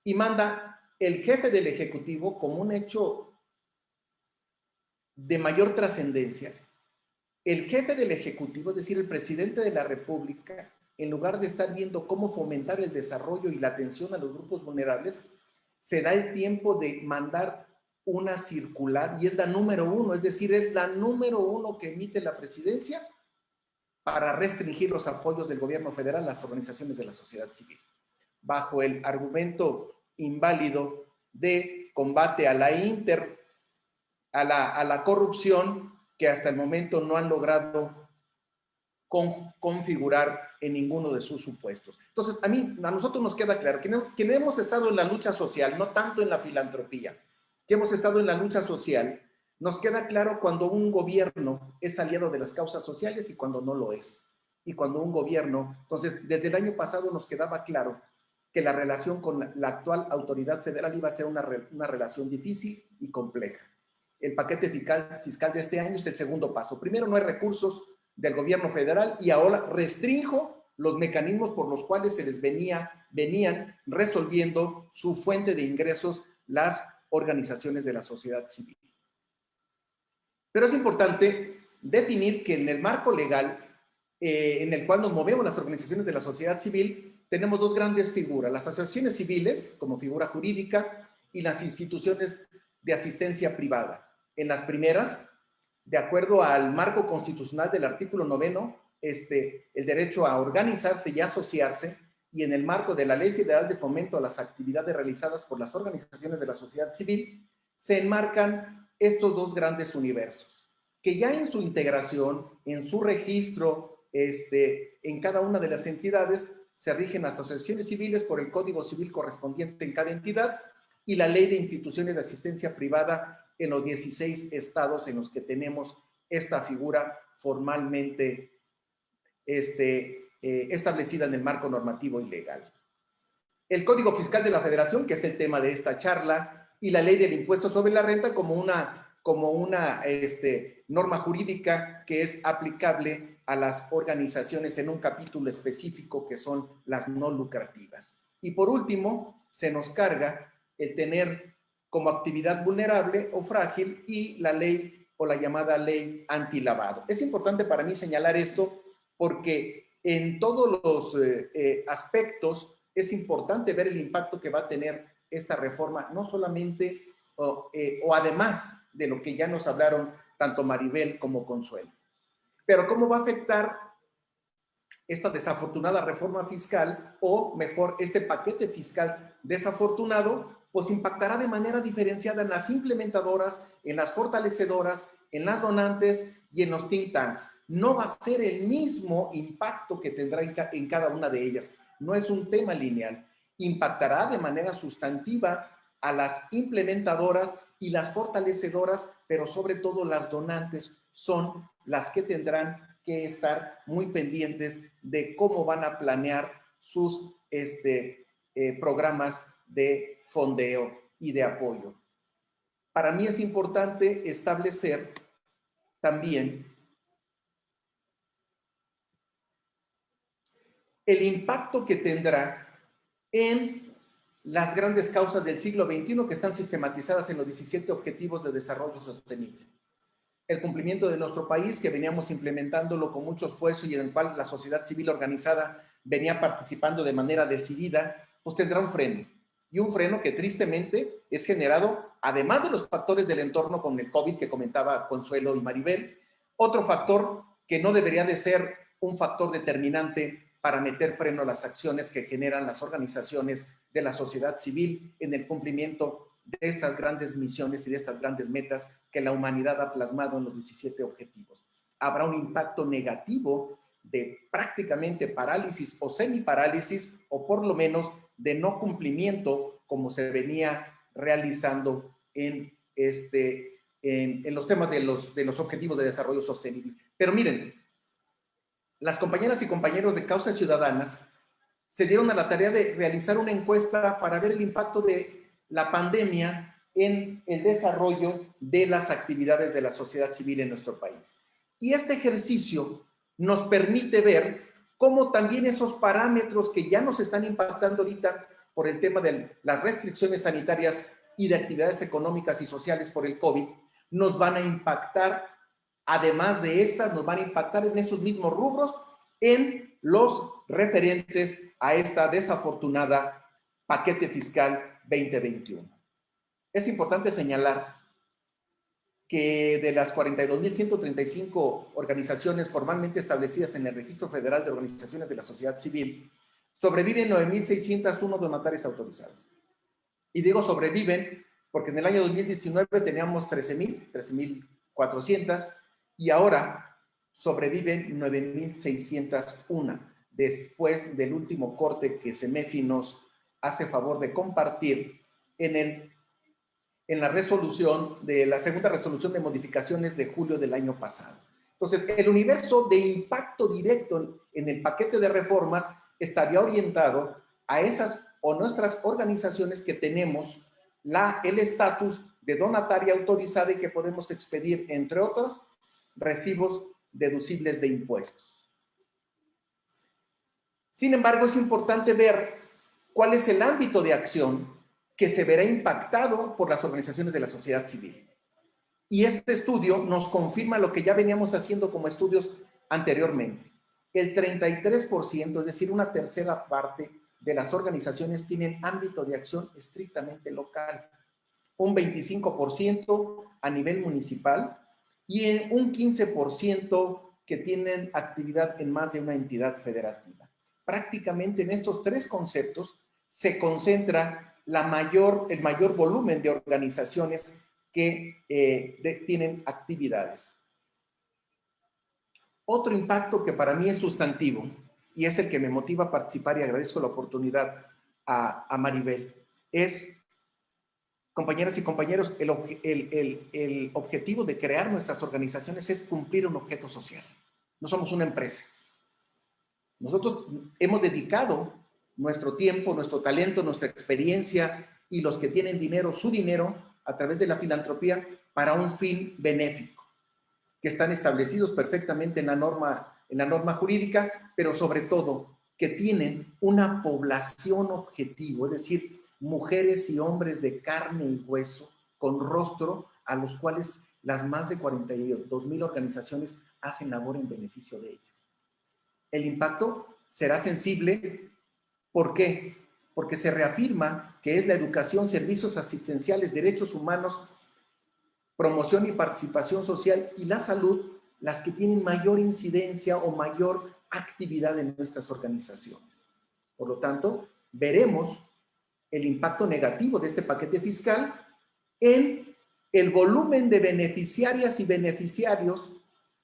Y manda el jefe del Ejecutivo como un hecho de mayor trascendencia. El jefe del Ejecutivo, es decir, el presidente de la República, en lugar de estar viendo cómo fomentar el desarrollo y la atención a los grupos vulnerables, se da el tiempo de mandar una circular, y es la número 1, es decir, es la número 1 que emite la presidencia para restringir los apoyos del gobierno federal a las organizaciones de la sociedad civil, bajo el argumento inválido de combate a la corrupción, que hasta el momento no han logrado configurar en ninguno de sus supuestos. Entonces, a nosotros nos queda claro que hemos estado en la lucha social, no tanto en la filantropía, que hemos estado en la lucha social, nos queda claro cuando un gobierno es aliado de las causas sociales y cuando no lo es. Y cuando un gobierno, entonces, desde el año pasado nos quedaba claro que la relación con la actual autoridad federal iba a ser una relación difícil y compleja. El paquete fiscal de este año es el segundo paso. Primero, no hay recursos del gobierno federal y ahora restrinjo los mecanismos por los cuales se les venían resolviendo su fuente de ingresos las organizaciones de la sociedad civil. Pero es importante definir que en el marco legal en el cual nos movemos las organizaciones de la sociedad civil, tenemos dos grandes figuras, las asociaciones civiles como figura jurídica y las instituciones de asistencia privada. En las primeras, de acuerdo al marco constitucional del artículo 9, el derecho a organizarse y asociarse, y en el marco de la Ley Federal de Fomento a las Actividades Realizadas por las Organizaciones de la Sociedad Civil, se enmarcan estos dos grandes universos, que ya en su integración, en su registro, en cada una de las entidades, se rigen las asociaciones civiles por el Código Civil correspondiente en cada entidad y la Ley de Instituciones de Asistencia Privada en los 16 estados en los que tenemos esta figura formalmente establecida en el marco normativo y legal. El Código Fiscal de la Federación, que es el tema de esta charla, y la Ley del Impuesto sobre la Renta como una norma jurídica que es aplicable a las organizaciones en un capítulo específico que son las no lucrativas. Y por último, se nos carga el tener como actividad vulnerable o frágil y la ley o la llamada ley antilavado. Es importante para mí señalar esto porque en todos los aspectos es importante ver el impacto que va a tener esta reforma, no solamente o además de lo que ya nos hablaron tanto Maribel como Consuelo. Pero ¿cómo va a afectar esta desafortunada reforma fiscal, o mejor, este paquete fiscal desafortunado? Pues impactará de manera diferenciada en las implementadoras, en las fortalecedoras, en las donantes y en los think tanks. No va a ser el mismo impacto que tendrá en cada una de ellas. No es un tema lineal. Impactará de manera sustantiva a las implementadoras y las fortalecedoras, pero sobre todo las donantes son las que tendrán que estar muy pendientes de cómo van a planear sus programas de fondeo y de apoyo. Para mí es importante establecer también el impacto que tendrá en las grandes causas del siglo XXI que están sistematizadas en los 17 Objetivos de Desarrollo Sostenible. el cumplimiento de nuestro país, que veníamos implementándolo con mucho esfuerzo y en el cual la sociedad civil organizada venía participando de manera decidida, pues tendrá un freno. Y un freno que tristemente es generado, además de los factores del entorno con el COVID que comentaba Consuelo y Maribel, otro factor que no debería de ser un factor determinante para meter freno a las acciones que generan las organizaciones de la sociedad civil en el cumplimiento de estas grandes misiones y de estas grandes metas que la humanidad ha plasmado en los 17 objetivos. Habrá un impacto negativo de prácticamente parálisis o semiparálisis, o por lo menos de no cumplimiento como se venía realizando en los temas de los objetivos de desarrollo sostenible. Pero miren, las compañeras y compañeros de Causas Ciudadanas se dieron a la tarea de realizar una encuesta para ver el impacto de la pandemia en el desarrollo de las actividades de la sociedad civil en nuestro país. Y este ejercicio nos permite ver cómo también esos parámetros que ya nos están impactando ahorita por el tema de las restricciones sanitarias y de actividades económicas y sociales por el COVID, nos van a impactar, además de estas, nos van a impactar en esos mismos rubros, en los referentes a esta desafortunada paquete fiscal 2021. Es importante señalar que de las 42.135 organizaciones formalmente establecidas en el Registro Federal de Organizaciones de la Sociedad Civil, sobreviven 9.601 donatarias autorizadas. Y digo sobreviven porque en el año 2019 teníamos 13.400 y ahora sobreviven 9.601 después del último corte que CEMEFI nos hace favor de compartir en la resolución de la segunda resolución de modificaciones de julio del año pasado. Entonces, el universo de impacto directo en el paquete de reformas estaría orientado a esas o nuestras organizaciones que tenemos el estatus de donataria autorizada y que podemos expedir, entre otros, recibos deducibles de impuestos. Sin embargo, es importante ver cuál es el ámbito de acción que se verá impactado por las organizaciones de la sociedad civil. Y este estudio nos confirma lo que ya veníamos haciendo como estudios anteriormente. El 33%, es decir, una tercera parte de las organizaciones tienen ámbito de acción estrictamente local, un 25% a nivel municipal y en un 15% que tienen actividad en más de una entidad federativa. Prácticamente en estos tres conceptos se concentra el mayor volumen de organizaciones que tienen actividades. Otro impacto que para mí es sustantivo y es el que me motiva a participar y agradezco la oportunidad a Maribel es, compañeras y compañeros, el objetivo de crear nuestras organizaciones es cumplir un objeto social. No somos una empresa. Nosotros hemos dedicado nuestro tiempo, nuestro talento, nuestra experiencia y los que tienen dinero, su dinero, a través de la filantropía para un fin benéfico, que están establecidos perfectamente en la norma jurídica, pero sobre todo que tienen una población objetivo, es decir, mujeres y hombres de carne y hueso, con rostro, a los cuales las más de 42,000 organizaciones hacen labor en beneficio de ellos. El impacto será sensible. ¿Por qué? Porque se reafirma que es la educación, servicios asistenciales, derechos humanos, promoción y participación social y la salud las que tienen mayor incidencia o mayor actividad en nuestras organizaciones. Por lo tanto, veremos el impacto negativo de este paquete fiscal en el volumen de beneficiarias y beneficiarios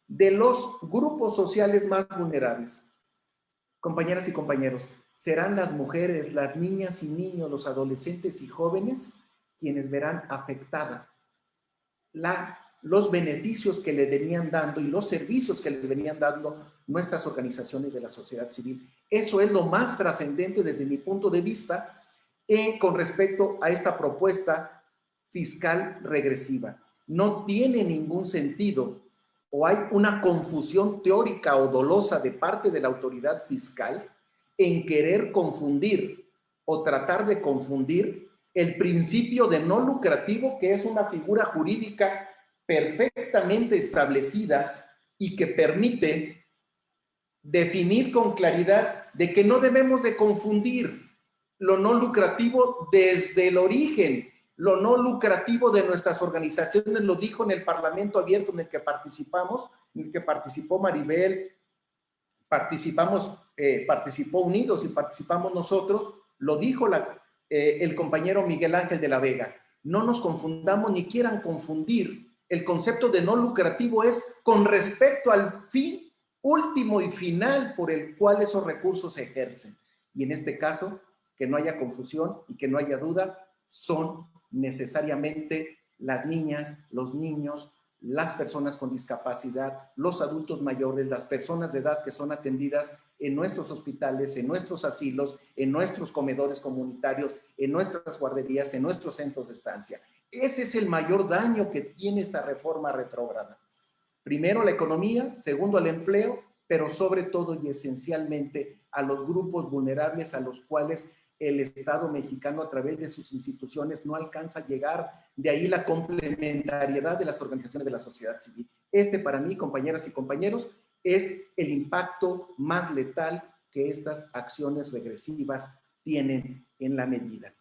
de los grupos sociales más vulnerables. Compañeras y compañeros, serán las mujeres, las niñas y niños, los adolescentes y jóvenes quienes verán afectada los beneficios que le venían dando y los servicios que le venían dando nuestras organizaciones de la sociedad civil. Eso es lo más trascendente desde mi punto de vista con respecto a esta propuesta fiscal regresiva. No tiene ningún sentido o hay una confusión teórica o dolosa de parte de la autoridad fiscal en querer confundir o tratar de confundir el principio de no lucrativo, que es una figura jurídica perfectamente establecida y que permite definir con claridad de que no debemos de confundir lo no lucrativo desde el origen. Lo no lucrativo de nuestras organizaciones lo dijo en el Parlamento Abierto en el que participamos, en el que participó Maribel, participó Unidos y participamos nosotros, lo dijo el compañero Miguel Ángel de la Vega. No nos confundamos ni quieran confundir. El concepto de no lucrativo es con respecto al fin último y final por el cual esos recursos se ejercen. Y en este caso, que no haya confusión y que no haya duda, son necesariamente las niñas, los niños, las personas con discapacidad, los adultos mayores, las personas de edad que son atendidas en nuestros hospitales, en nuestros asilos, en nuestros comedores comunitarios, en nuestras guarderías, en nuestros centros de estancia. Ese es el mayor daño que tiene esta reforma retrógrada. Primero la economía, segundo el empleo, pero sobre todo y esencialmente a los grupos vulnerables a los cuales el Estado mexicano a través de sus instituciones no alcanza a llegar. De ahí la complementariedad de las organizaciones de la sociedad civil. Para mí, compañeras y compañeros, es el impacto más letal que estas acciones regresivas tienen en la medida.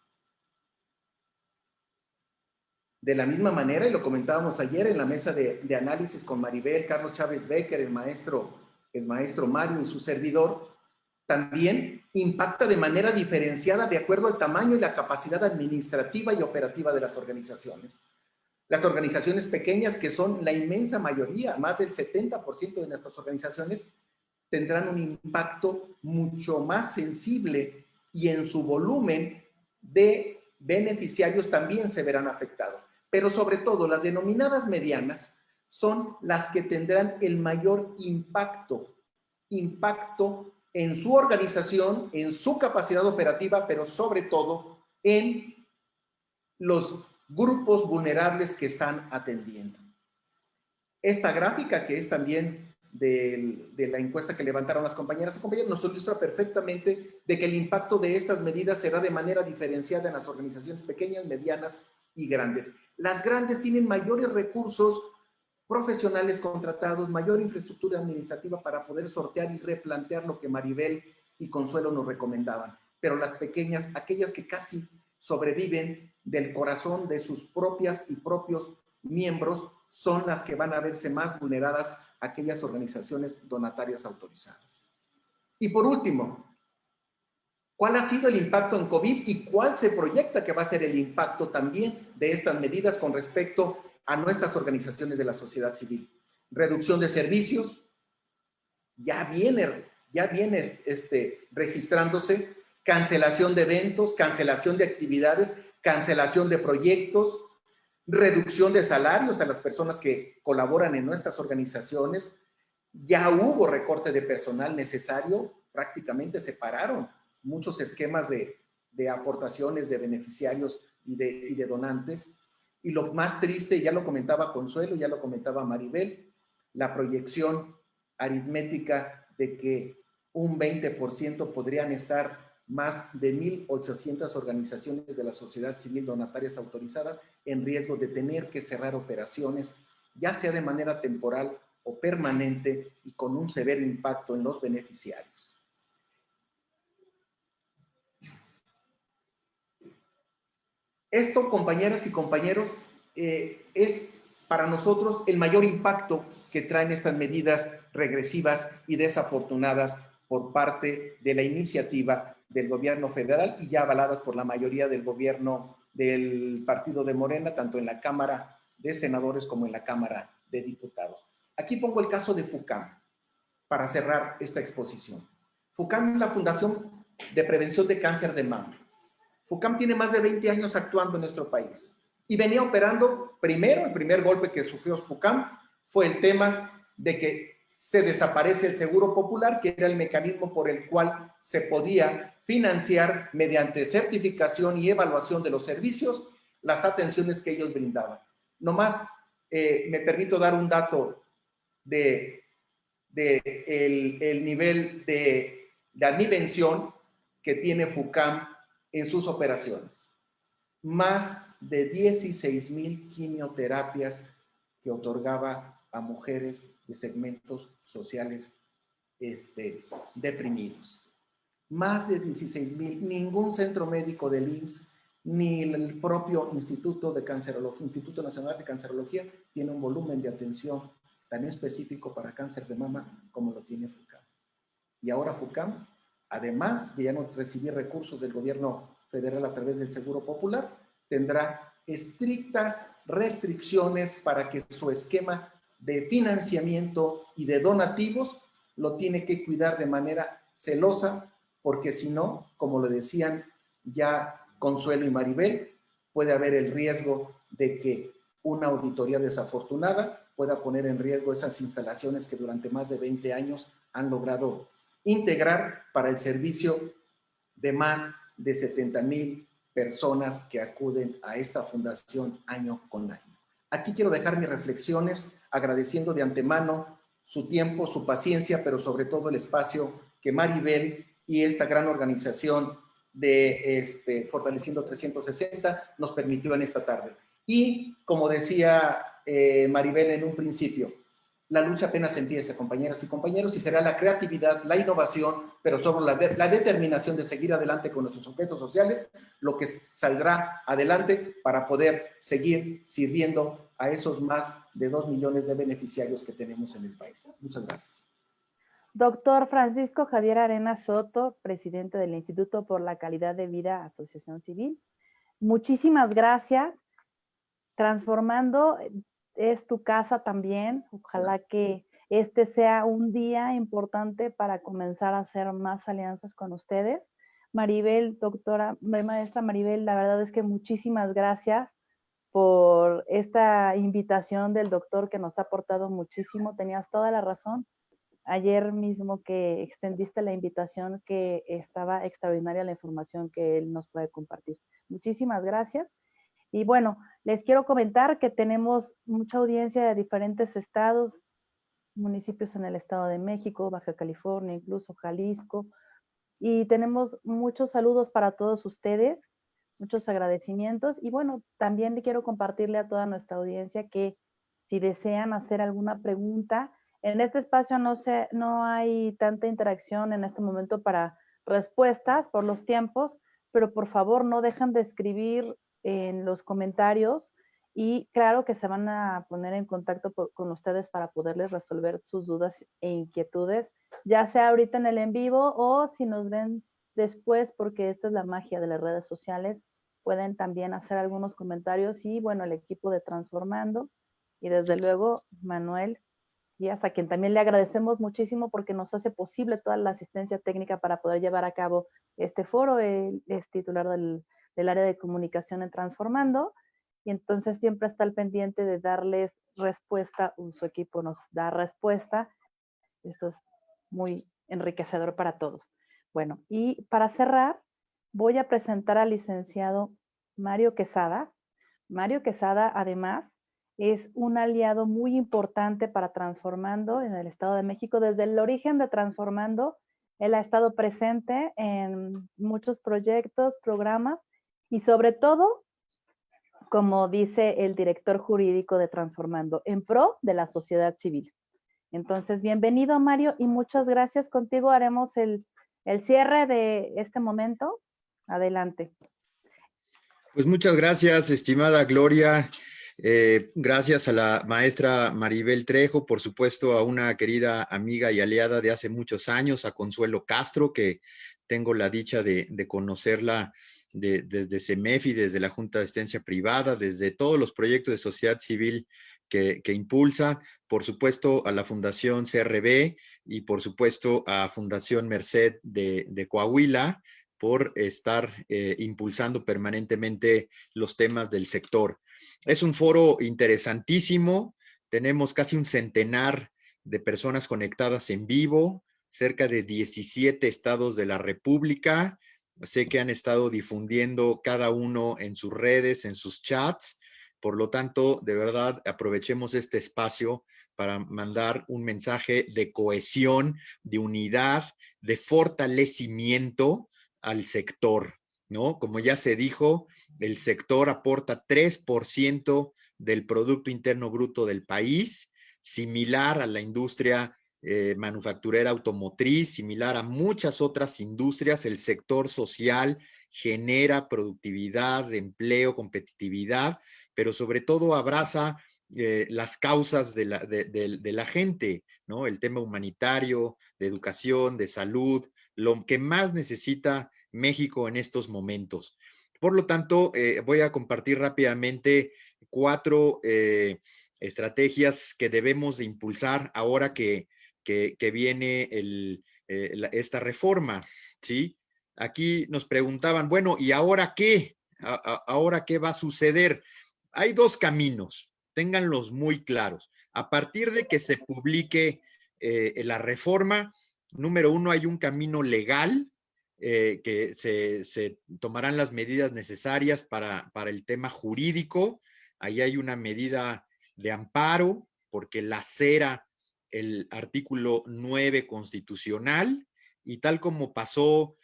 De la misma manera, y lo comentábamos ayer en la mesa de análisis con Maribel, Carlos Chávez Becker, el maestro Mario y su servidor, también impacta de manera diferenciada de acuerdo al tamaño y la capacidad administrativa y operativa de las organizaciones. Las organizaciones pequeñas, que son la inmensa mayoría, más del 70% de nuestras organizaciones, tendrán un impacto mucho más sensible y en su volumen de beneficiarios también se verán afectados. Pero sobre todo las denominadas medianas son las que tendrán el mayor impacto en su organización, en su capacidad operativa, pero sobre todo en los grupos vulnerables que están atendiendo. Esta gráfica, que es también de la encuesta que levantaron las compañeras y compañeros, nos ilustra perfectamente de que el impacto de estas medidas será de manera diferenciada en las organizaciones pequeñas, medianas y grandes. Las grandes tienen mayores recursos profesionales contratados, mayor infraestructura administrativa para poder sortear y replantear lo que Maribel y Consuelo nos recomendaban. Pero las pequeñas, aquellas que casi sobreviven del corazón de sus propias y propios miembros, son las que van a verse más vulneradas a aquellas organizaciones donatarias autorizadas. Y por último, ¿cuál ha sido el impacto en COVID y cuál se proyecta que va a ser el impacto también de estas medidas con respecto a nuestras organizaciones de la sociedad civil? Reducción de servicios, ya viene registrándose, cancelación de eventos, cancelación de actividades, cancelación de proyectos, reducción de salarios a las personas que colaboran en nuestras organizaciones. Ya hubo recorte de personal necesario, prácticamente se pararon muchos esquemas de aportaciones de beneficiarios y de donantes. Y lo más triste, ya lo comentaba Consuelo, ya lo comentaba Maribel, la proyección aritmética de que un 20% podrían estar más de 1,800 organizaciones de la sociedad civil donatarias autorizadas en riesgo de tener que cerrar operaciones, ya sea de manera temporal o permanente y con un severo impacto en los beneficiarios. Esto, compañeras y compañeros, es para nosotros el mayor impacto que traen estas medidas regresivas y desafortunadas por parte de la iniciativa del gobierno federal y ya avaladas por la mayoría del gobierno del partido de Morena, tanto en la Cámara de Senadores como en la Cámara de Diputados. Aquí pongo el caso de FUCAM para cerrar esta exposición. FUCAM es la Fundación de Prevención de Cáncer de Mama. FUCAM tiene más de 20 años actuando en nuestro país y venía operando el primer golpe que sufrió FUCAM fue el tema de que se desaparece el Seguro Popular, que era el mecanismo por el cual se podía financiar mediante certificación y evaluación de los servicios las atenciones que ellos brindaban. Nomás me permito dar un dato de el nivel de advención que tiene FUCAM en sus operaciones. Más de 16,000 quimioterapias que otorgaba a mujeres de segmentos sociales deprimidos. Más de 16,000, ningún centro médico del IMSS, ni el propio Instituto Nacional de Cancerología tiene un volumen de atención tan específico para cáncer de mama como lo tiene FUCAM. Y ahora FUCAM, además de ya no recibir recursos del gobierno federal a través del Seguro Popular, tendrá estrictas restricciones para que su esquema de financiamiento y de donativos lo tiene que cuidar de manera celosa, porque si no, como lo decían ya Consuelo y Maribel, puede haber el riesgo de que una auditoría desafortunada pueda poner en riesgo esas instalaciones que durante más de 20 años han logrado integrar para el servicio de más de 70,000 personas que acuden a esta fundación año con año. Aquí quiero dejar mis reflexiones agradeciendo de antemano su tiempo, su paciencia, pero sobre todo el espacio que Maribel y esta gran organización de Fortaleciendo 360 nos permitió en esta tarde. Y como decía Maribel en un principio, la lucha apenas empieza, compañeras y compañeros, y será la creatividad, la innovación, pero sobre la determinación de seguir adelante con nuestros objetos sociales, lo que saldrá adelante para poder seguir sirviendo a esos más de 2 millones de beneficiarios que tenemos en el país. Muchas gracias. Doctor Francisco Javier Arenas Soto, presidente del Instituto por la Calidad de Vida, Asociación Civil. Muchísimas gracias. Transformando es tu casa también. Ojalá que este sea un día importante para comenzar a hacer más alianzas con ustedes. Maribel, maestra Maribel, la verdad es que muchísimas gracias por esta invitación del doctor que nos ha aportado muchísimo. Tenías toda la razón. Ayer mismo que extendiste la invitación, que estaba extraordinaria la información que él nos puede compartir. Muchísimas gracias. Y bueno, les quiero comentar que tenemos mucha audiencia de diferentes estados, municipios en el Estado de México, Baja California, incluso Jalisco. Y tenemos muchos saludos para todos ustedes, muchos agradecimientos. Y bueno, también le quiero compartirle a toda nuestra audiencia que si desean hacer alguna pregunta, en este espacio no hay tanta interacción en este momento para respuestas por los tiempos, pero por favor no dejen de escribir en los comentarios y claro que se van a poner en contacto con ustedes para poderles resolver sus dudas e inquietudes, ya sea ahorita en el en vivo o si nos ven después, porque esta es la magia de las redes sociales, pueden también hacer algunos comentarios y bueno, el equipo de Transformando y desde luego Manuel Díaz, a quien también le agradecemos muchísimo porque nos hace posible toda la asistencia técnica para poder llevar a cabo este foro. Él es titular del área de comunicación en Transformando y entonces siempre está al pendiente de darles respuesta, su equipo nos da respuesta. Esto es muy enriquecedor para todos. Bueno, y para cerrar, voy a presentar al licenciado Mario Quesada. Mario Quesada, además, es un aliado muy importante para Transformando en el Estado de México. Desde el origen de Transformando, él ha estado presente en muchos proyectos, programas y sobre todo, como dice el director jurídico de Transformando, en pro de la sociedad civil. Entonces, bienvenido Mario y muchas gracias. Contigo haremos el cierre de este momento. Adelante. Pues muchas gracias, estimada Gloria. Gracias a la maestra Maribel Trejo, por supuesto a una querida amiga y aliada de hace muchos años, a Consuelo Castro, que tengo la dicha de conocerla desde CEMEFI, desde la Junta de Asistencia Privada, desde todos los proyectos de sociedad civil que impulsa, por supuesto a la Fundación CRB y por supuesto a Fundación Merced de Coahuila, por estar impulsando permanentemente los temas del sector. Es un foro interesantísimo, tenemos casi un centenar de personas conectadas en vivo, cerca de 17 estados de la República. Sé que han estado difundiendo cada uno en sus redes, en sus chats. Por lo tanto, de verdad, aprovechemos este espacio para mandar un mensaje de cohesión, de unidad, de fortalecimiento al sector, ¿no? Como ya se dijo, el sector aporta 3% del Producto Interno Bruto del país, similar a la industria manufacturera automotriz, similar a muchas otras industrias. El sector social genera productividad, empleo, competitividad, pero sobre todo abraza las causas de la gente, ¿no? El tema humanitario, de educación, de salud, lo que más necesita México en estos momentos. Por lo tanto, voy a compartir rápidamente 4 estrategias que debemos de impulsar ahora que viene esta reforma, ¿sí? Aquí nos preguntaban, bueno, ¿y ahora qué? ¿Ahora qué va a suceder? Hay 2 caminos, ténganlos muy claros. A partir de que se publique la reforma, número 1, hay un camino legal que se tomarán las medidas necesarias para el tema jurídico. Ahí hay una medida de amparo porque lacera el artículo 9 constitucional, y tal como pasó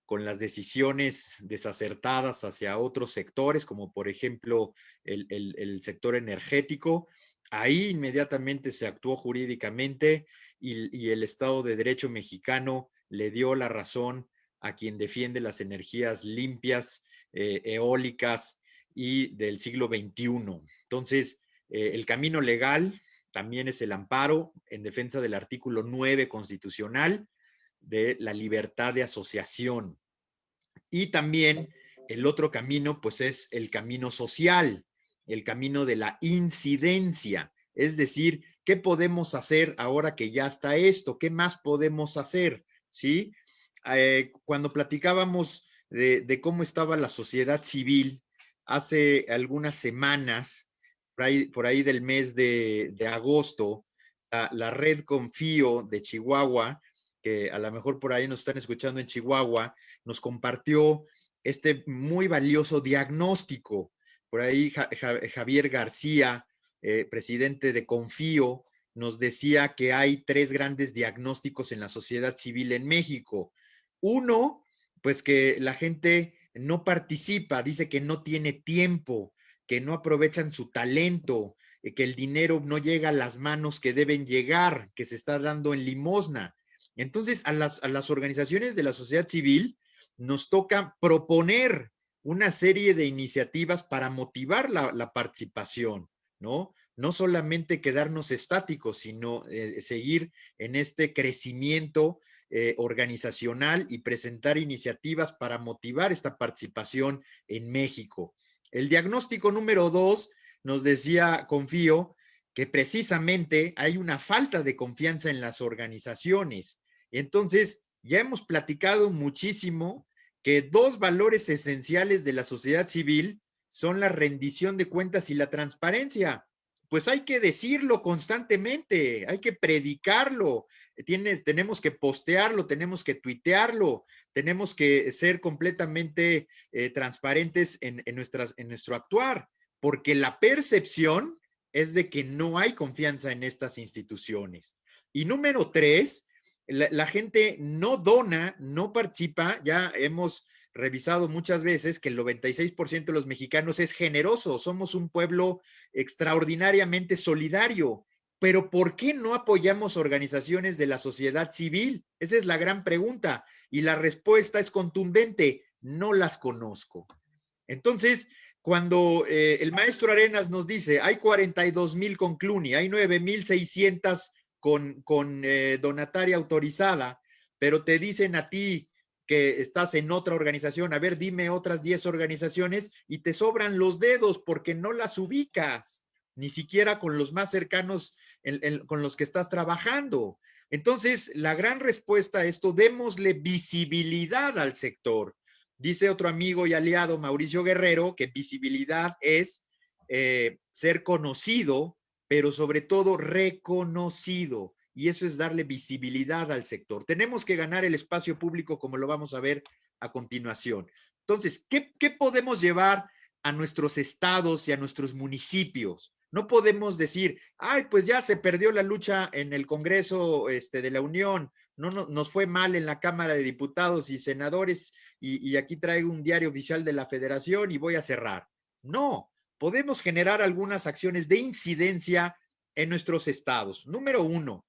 con las decisiones desacertadas hacia otros sectores, como por ejemplo el sector energético, ahí inmediatamente se actuó jurídicamente y el Estado de Derecho mexicano le dio la razón a quien defiende las energías limpias, eólicas y del siglo XXI. Entonces, el camino legal también es el amparo en defensa del artículo 9 constitucional de la libertad de asociación. Y también el otro camino, pues, es el camino social, el camino de la incidencia. Es decir, ¿qué podemos hacer ahora que ya está esto? ¿Qué más podemos hacer? ¿Sí? Cuando platicábamos de cómo estaba la sociedad civil hace algunas semanas, por ahí del mes de agosto, la red Confío de Chihuahua, que a lo mejor por ahí nos están escuchando en Chihuahua, nos compartió este muy valioso diagnóstico. Por ahí Javier García, presidente de Confío, nos decía que hay 3 grandes diagnósticos en la sociedad civil en México. Uno, pues que la gente no participa, dice que no tiene tiempo, que no aprovechan su talento, que el dinero no llega a las manos que deben llegar, que se está dando en limosna. Entonces, a las organizaciones de la sociedad civil nos toca proponer una serie de iniciativas para motivar la participación, ¿no? No solamente quedarnos estáticos, sino seguir en este crecimiento organizacional y presentar iniciativas para motivar esta participación en México. El diagnóstico número 2 nos decía Confío que precisamente hay una falta de confianza en las organizaciones. Entonces, ya hemos platicado muchísimo que 2 valores esenciales de la sociedad civil son la rendición de cuentas y la transparencia. Pues hay que decirlo constantemente, hay que predicarlo, tenemos que postearlo, tenemos que tuitearlo, tenemos que ser completamente transparentes en nuestro actuar, porque la percepción es de que no hay confianza en estas instituciones. Y número 3, la gente no dona, no participa. Ya hemos revisado muchas veces que el 96% de los mexicanos es generoso, somos un pueblo extraordinariamente solidario, pero ¿por qué no apoyamos organizaciones de la sociedad civil? Esa es la gran pregunta, y la respuesta es contundente: no las conozco. Entonces, cuando el maestro Arenas nos dice, hay 42,000 con CLUNY, hay 9,600 con donataria autorizada, pero te dicen a ti que estás en otra organización, a ver, dime otras 10 organizaciones, y te sobran los dedos porque no las ubicas, ni siquiera con los más cercanos con los que estás trabajando. Entonces, la gran respuesta a esto: démosle visibilidad al sector. Dice otro amigo y aliado, Mauricio Guerrero, que visibilidad es ser conocido, pero sobre todo reconocido. Y eso es darle visibilidad al sector. Tenemos que ganar el espacio público, como lo vamos a ver a continuación. Entonces, ¿qué podemos llevar a nuestros estados y a nuestros municipios? No podemos decir, ay, pues ya se perdió la lucha en el Congreso de la Unión, no, nos fue mal en la Cámara de Diputados y Senadores, y aquí traigo un diario oficial de la Federación y voy a cerrar. No, podemos generar algunas acciones de incidencia en nuestros estados. Número 1,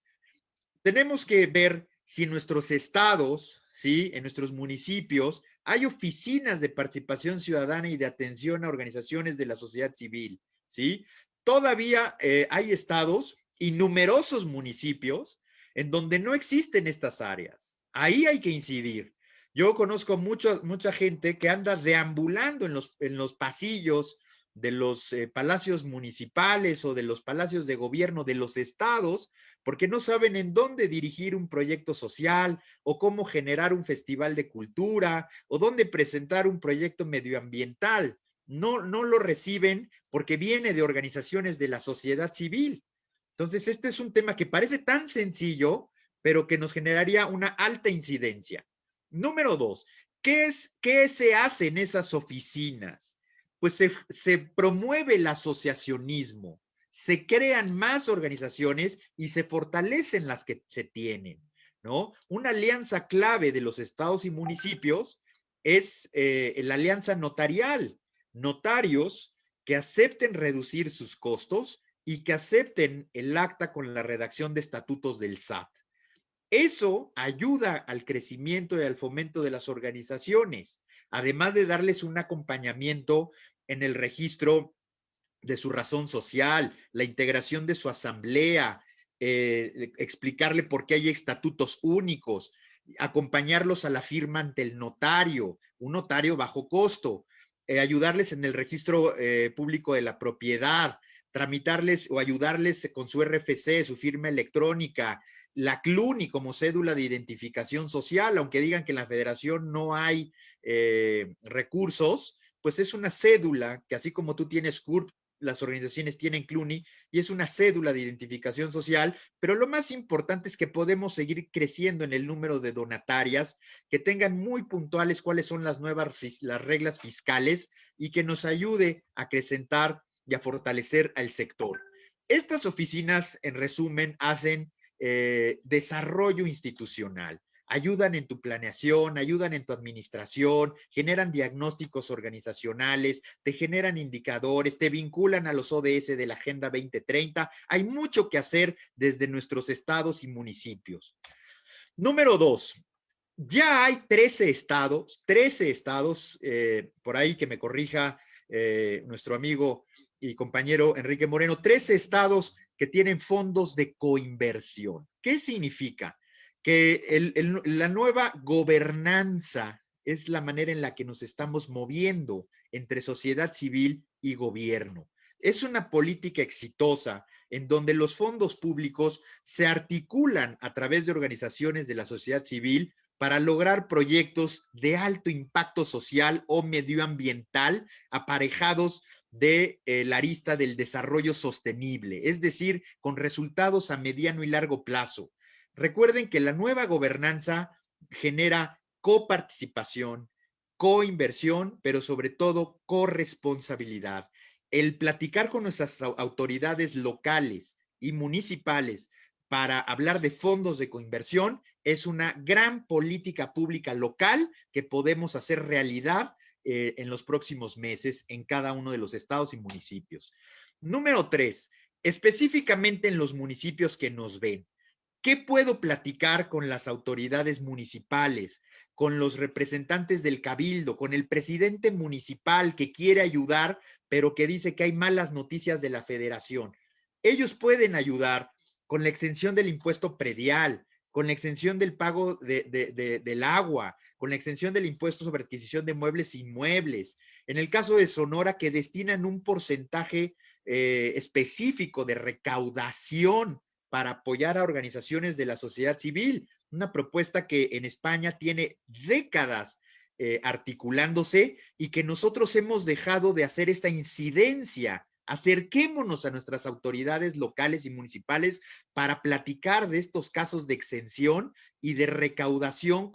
tenemos que ver si en nuestros estados, ¿sí?, en nuestros municipios, hay oficinas de participación ciudadana y de atención a organizaciones de la sociedad civil, ¿sí? Todavía hay estados y numerosos municipios en donde no existen estas áreas. Ahí hay que incidir. Yo conozco mucha gente que anda deambulando en los pasillos de los palacios municipales o de los palacios de gobierno de los estados, porque no saben en dónde dirigir un proyecto social o cómo generar un festival de cultura o dónde presentar un proyecto medioambiental. No lo reciben porque viene de organizaciones de la sociedad civil. Entonces, este es un tema que parece tan sencillo, pero que nos generaría una alta incidencia. Número 2, ¿qué se hace en esas oficinas? Pues se promueve el asociacionismo, se crean más organizaciones y se fortalecen las que se tienen, ¿no? Una alianza clave de los estados y municipios es la alianza notarial. Notarios que acepten reducir sus costos y que acepten el acta con la redacción de estatutos del SAT. Eso ayuda al crecimiento y al fomento de las organizaciones, además de darles un acompañamiento en el registro de su razón social, la integración de su asamblea, explicarle por qué hay estatutos únicos, acompañarlos a la firma ante el notario, un notario bajo costo, ayudarles en el registro público de la propiedad, tramitarles o ayudarles con su RFC, su firma electrónica, la CLUNI como cédula de identificación social, aunque digan que en la federación no hay recursos, pues es una cédula que así como tú tienes CURP, las organizaciones tienen CLUNI y es una cédula de identificación social, pero lo más importante es que podemos seguir creciendo en el número de donatarias, que tengan muy puntuales cuáles son las reglas fiscales y que nos ayude a acrecentar y a fortalecer al sector. Estas oficinas, en resumen, hacen desarrollo institucional. Ayudan en tu planeación, ayudan en tu administración, generan diagnósticos organizacionales, te generan indicadores, te vinculan a los ODS de la Agenda 2030. Hay mucho que hacer desde nuestros estados y municipios. Número 2, ya hay 13 estados, por ahí que me corrija nuestro amigo y compañero Enrique Moreno, 13 estados que tienen fondos de coinversión. ¿Qué significa? Que la nueva gobernanza es la manera en la que nos estamos moviendo entre sociedad civil y gobierno. Es una política exitosa en donde los fondos públicos se articulan a través de organizaciones de la sociedad civil para lograr proyectos de alto impacto social o medioambiental aparejados de la arista del desarrollo sostenible, es decir, con resultados a mediano y largo plazo. Recuerden que la nueva gobernanza genera coparticipación, coinversión, pero sobre todo corresponsabilidad. El platicar con nuestras autoridades locales y municipales para hablar de fondos de coinversión es una gran política pública local que podemos hacer realidad en los próximos meses en cada uno de los estados y municipios. Número 3, específicamente en los municipios que nos ven. ¿Qué puedo platicar con las autoridades municipales, con los representantes del cabildo, con el presidente municipal que quiere ayudar, pero que dice que hay malas noticias de la federación? Ellos pueden ayudar con la exención del impuesto predial, con la exención del pago del agua, con la exención del impuesto sobre adquisición de muebles e inmuebles. En el caso de Sonora, que destinan un porcentaje específico de recaudación para apoyar a organizaciones de la sociedad civil, una propuesta que en España tiene décadas articulándose y que nosotros hemos dejado de hacer esta incidencia. Acerquémonos a nuestras autoridades locales y municipales para platicar de estos casos de exención y de recaudación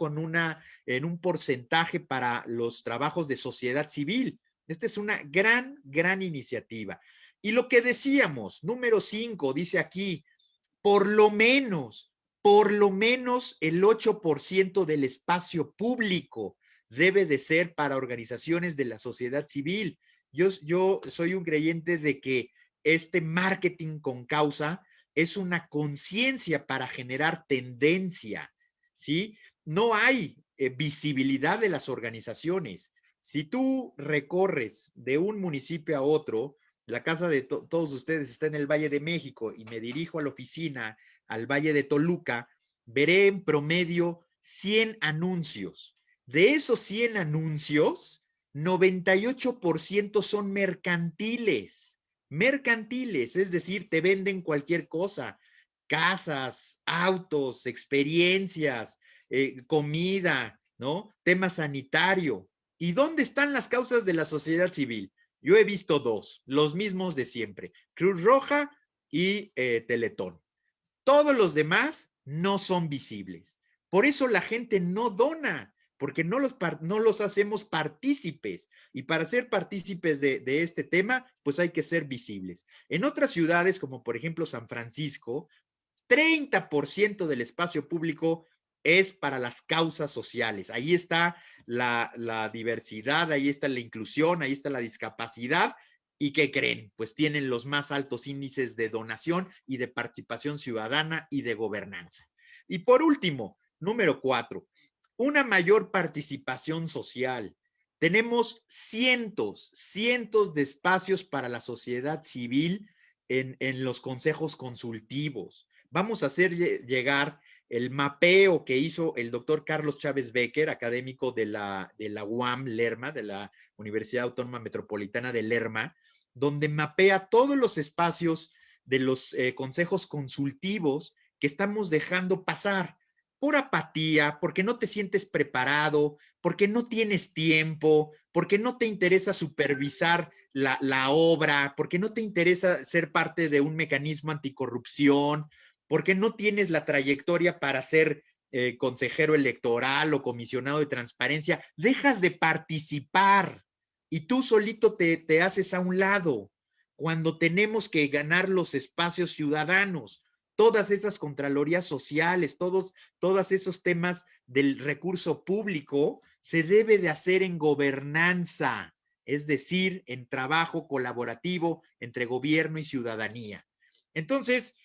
en un porcentaje para los trabajos de sociedad civil. Esta es una gran iniciativa. Y lo que decíamos, número 5, dice aquí, por lo menos el 8% del espacio público debe de ser para organizaciones de la sociedad civil. Yo soy un creyente de que este marketing con causa es una conciencia para generar tendencia, ¿sí? No hay visibilidad de las organizaciones. Si tú recorres de un municipio a otro, la casa de todos ustedes está en el Valle de México y me dirijo a la oficina al Valle de Toluca, veré en promedio 100 anuncios. De esos 100 anuncios, 98% son mercantiles. Mercantiles, es decir, te venden cualquier cosa. Casas, autos, experiencias, comida, ¿no? Tema sanitario. ¿Y dónde están las causas de la sociedad civil? Yo he visto dos, los mismos de siempre, Cruz Roja y Teletón. Todos los demás no son visibles. Por eso la gente no dona, porque no los hacemos partícipes. Y para ser partícipes de este tema, pues hay que ser visibles. En otras ciudades, como por ejemplo San Francisco, 30% del espacio público es para las causas sociales. Ahí está la diversidad, ahí está la inclusión, ahí está la discapacidad. ¿Y qué creen? Pues tienen los más altos índices de donación y de participación ciudadana y de gobernanza. Y por último, número 4, una mayor participación social. Tenemos cientos de espacios para la sociedad civil en los consejos consultivos. Vamos a hacer llegar el mapeo que hizo el doctor Carlos Chávez Becker, académico de la UAM Lerma, de la Universidad Autónoma Metropolitana de Lerma, donde mapea todos los espacios de los consejos consultivos que estamos dejando pasar por apatía, porque no te sientes preparado, porque no tienes tiempo, porque no te interesa supervisar la obra, porque no te interesa ser parte de un mecanismo anticorrupción, porque no tienes la trayectoria para ser consejero electoral o comisionado de transparencia, dejas de participar y tú solito te haces a un lado cuando tenemos que ganar los espacios ciudadanos. Todas esas contralorías sociales, todos esos temas del recurso público se debe de hacer en gobernanza, es decir, en trabajo colaborativo entre gobierno y ciudadanía. Entonces,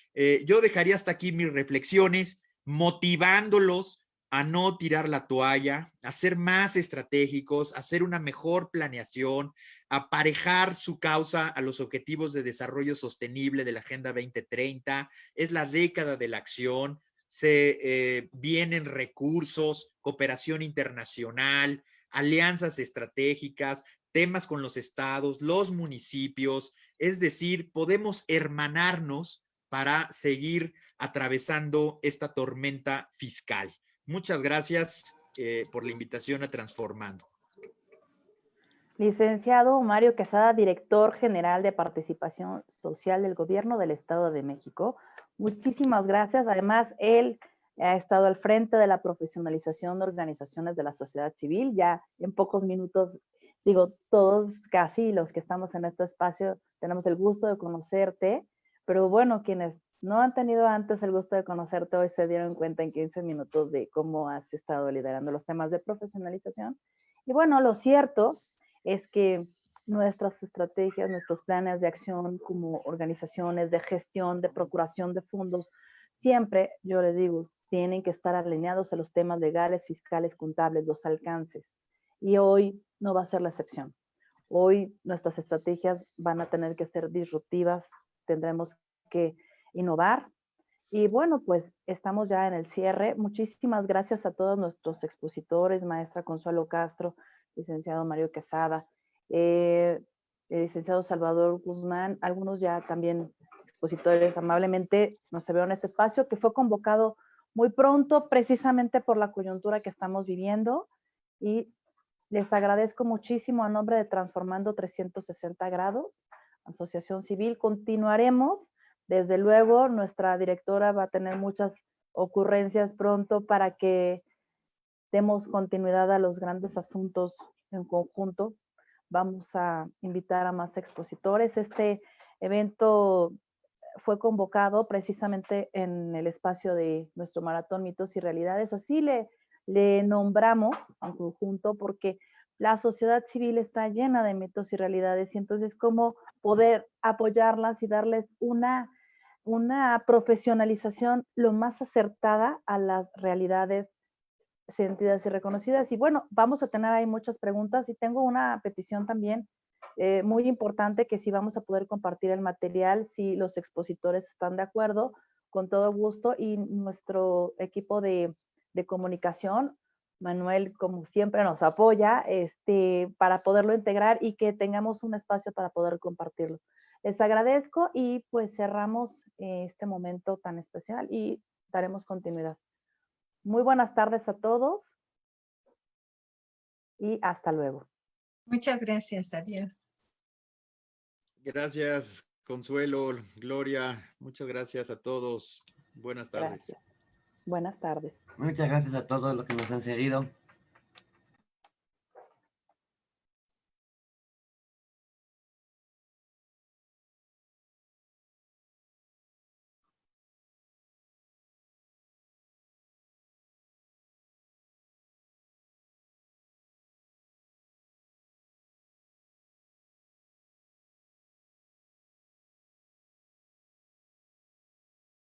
yo dejaría hasta aquí mis reflexiones, motivándolos a no tirar la toalla, a ser más estratégicos, a hacer una mejor planeación, aparejar su causa a los objetivos de desarrollo sostenible de la Agenda 2030. Es la década de la acción, se vienen recursos, cooperación internacional, alianzas estratégicas, temas con los estados, los municipios, es decir, podemos hermanarnos para seguir atravesando esta tormenta fiscal. Muchas gracias por la invitación a Transformando. Licenciado Mario Quesada, director general de Participación Social del Gobierno del Estado de México. Muchísimas gracias. Además, él ha estado al frente de la profesionalización de organizaciones de la sociedad civil. Ya en pocos minutos, digo, todos casi los que estamos en este espacio tenemos el gusto de conocerte, pero bueno, quienes no han tenido antes el gusto de conocerte hoy se dieron cuenta en 15 minutos de cómo has estado liderando los temas de profesionalización. Y bueno, lo cierto es que nuestras estrategias, nuestros planes de acción como organizaciones de gestión, de procuración de fondos, siempre, yo les digo, tienen que estar alineados a los temas legales, fiscales, contables, los alcances. Y hoy no va a ser la excepción. Hoy nuestras estrategias van a tener que ser disruptivas, tendremos que innovar. Y bueno, pues estamos ya en el cierre. Muchísimas gracias a todos nuestros expositores, maestra Consuelo Castro, licenciado Mario Quesada, el licenciado Salvador Guzmán, algunos ya también expositores amablemente nos se vieron en este espacio que fue convocado muy pronto precisamente por la coyuntura que estamos viviendo y les agradezco muchísimo a nombre de Transformando 360 Grados, Asociación Civil. Continuaremos. Desde luego, nuestra directora va a tener muchas ocurrencias pronto para que demos continuidad a los grandes asuntos en conjunto. Vamos a invitar a más expositores. Este evento fue convocado precisamente en el espacio de nuestro maratón Mitos y Realidades. Así le nombramos en conjunto porque la sociedad civil está llena de mitos y realidades, y entonces cómo poder apoyarlas y darles una profesionalización lo más acertada a las realidades sentidas y reconocidas. Y bueno, vamos a tener ahí muchas preguntas y tengo una petición también muy importante, que si vamos a poder compartir el material, si los expositores están de acuerdo, con todo gusto, y nuestro equipo de comunicación, Manuel, como siempre, nos apoya para poderlo integrar y que tengamos un espacio para poder compartirlo. Les agradezco y pues cerramos este momento tan especial y daremos continuidad. Muy buenas tardes a todos y hasta luego. Muchas gracias. Adiós. Gracias, Consuelo, Gloria. Muchas gracias a todos. Buenas tardes. Gracias. Buenas tardes. Muchas gracias a todos los que nos han seguido.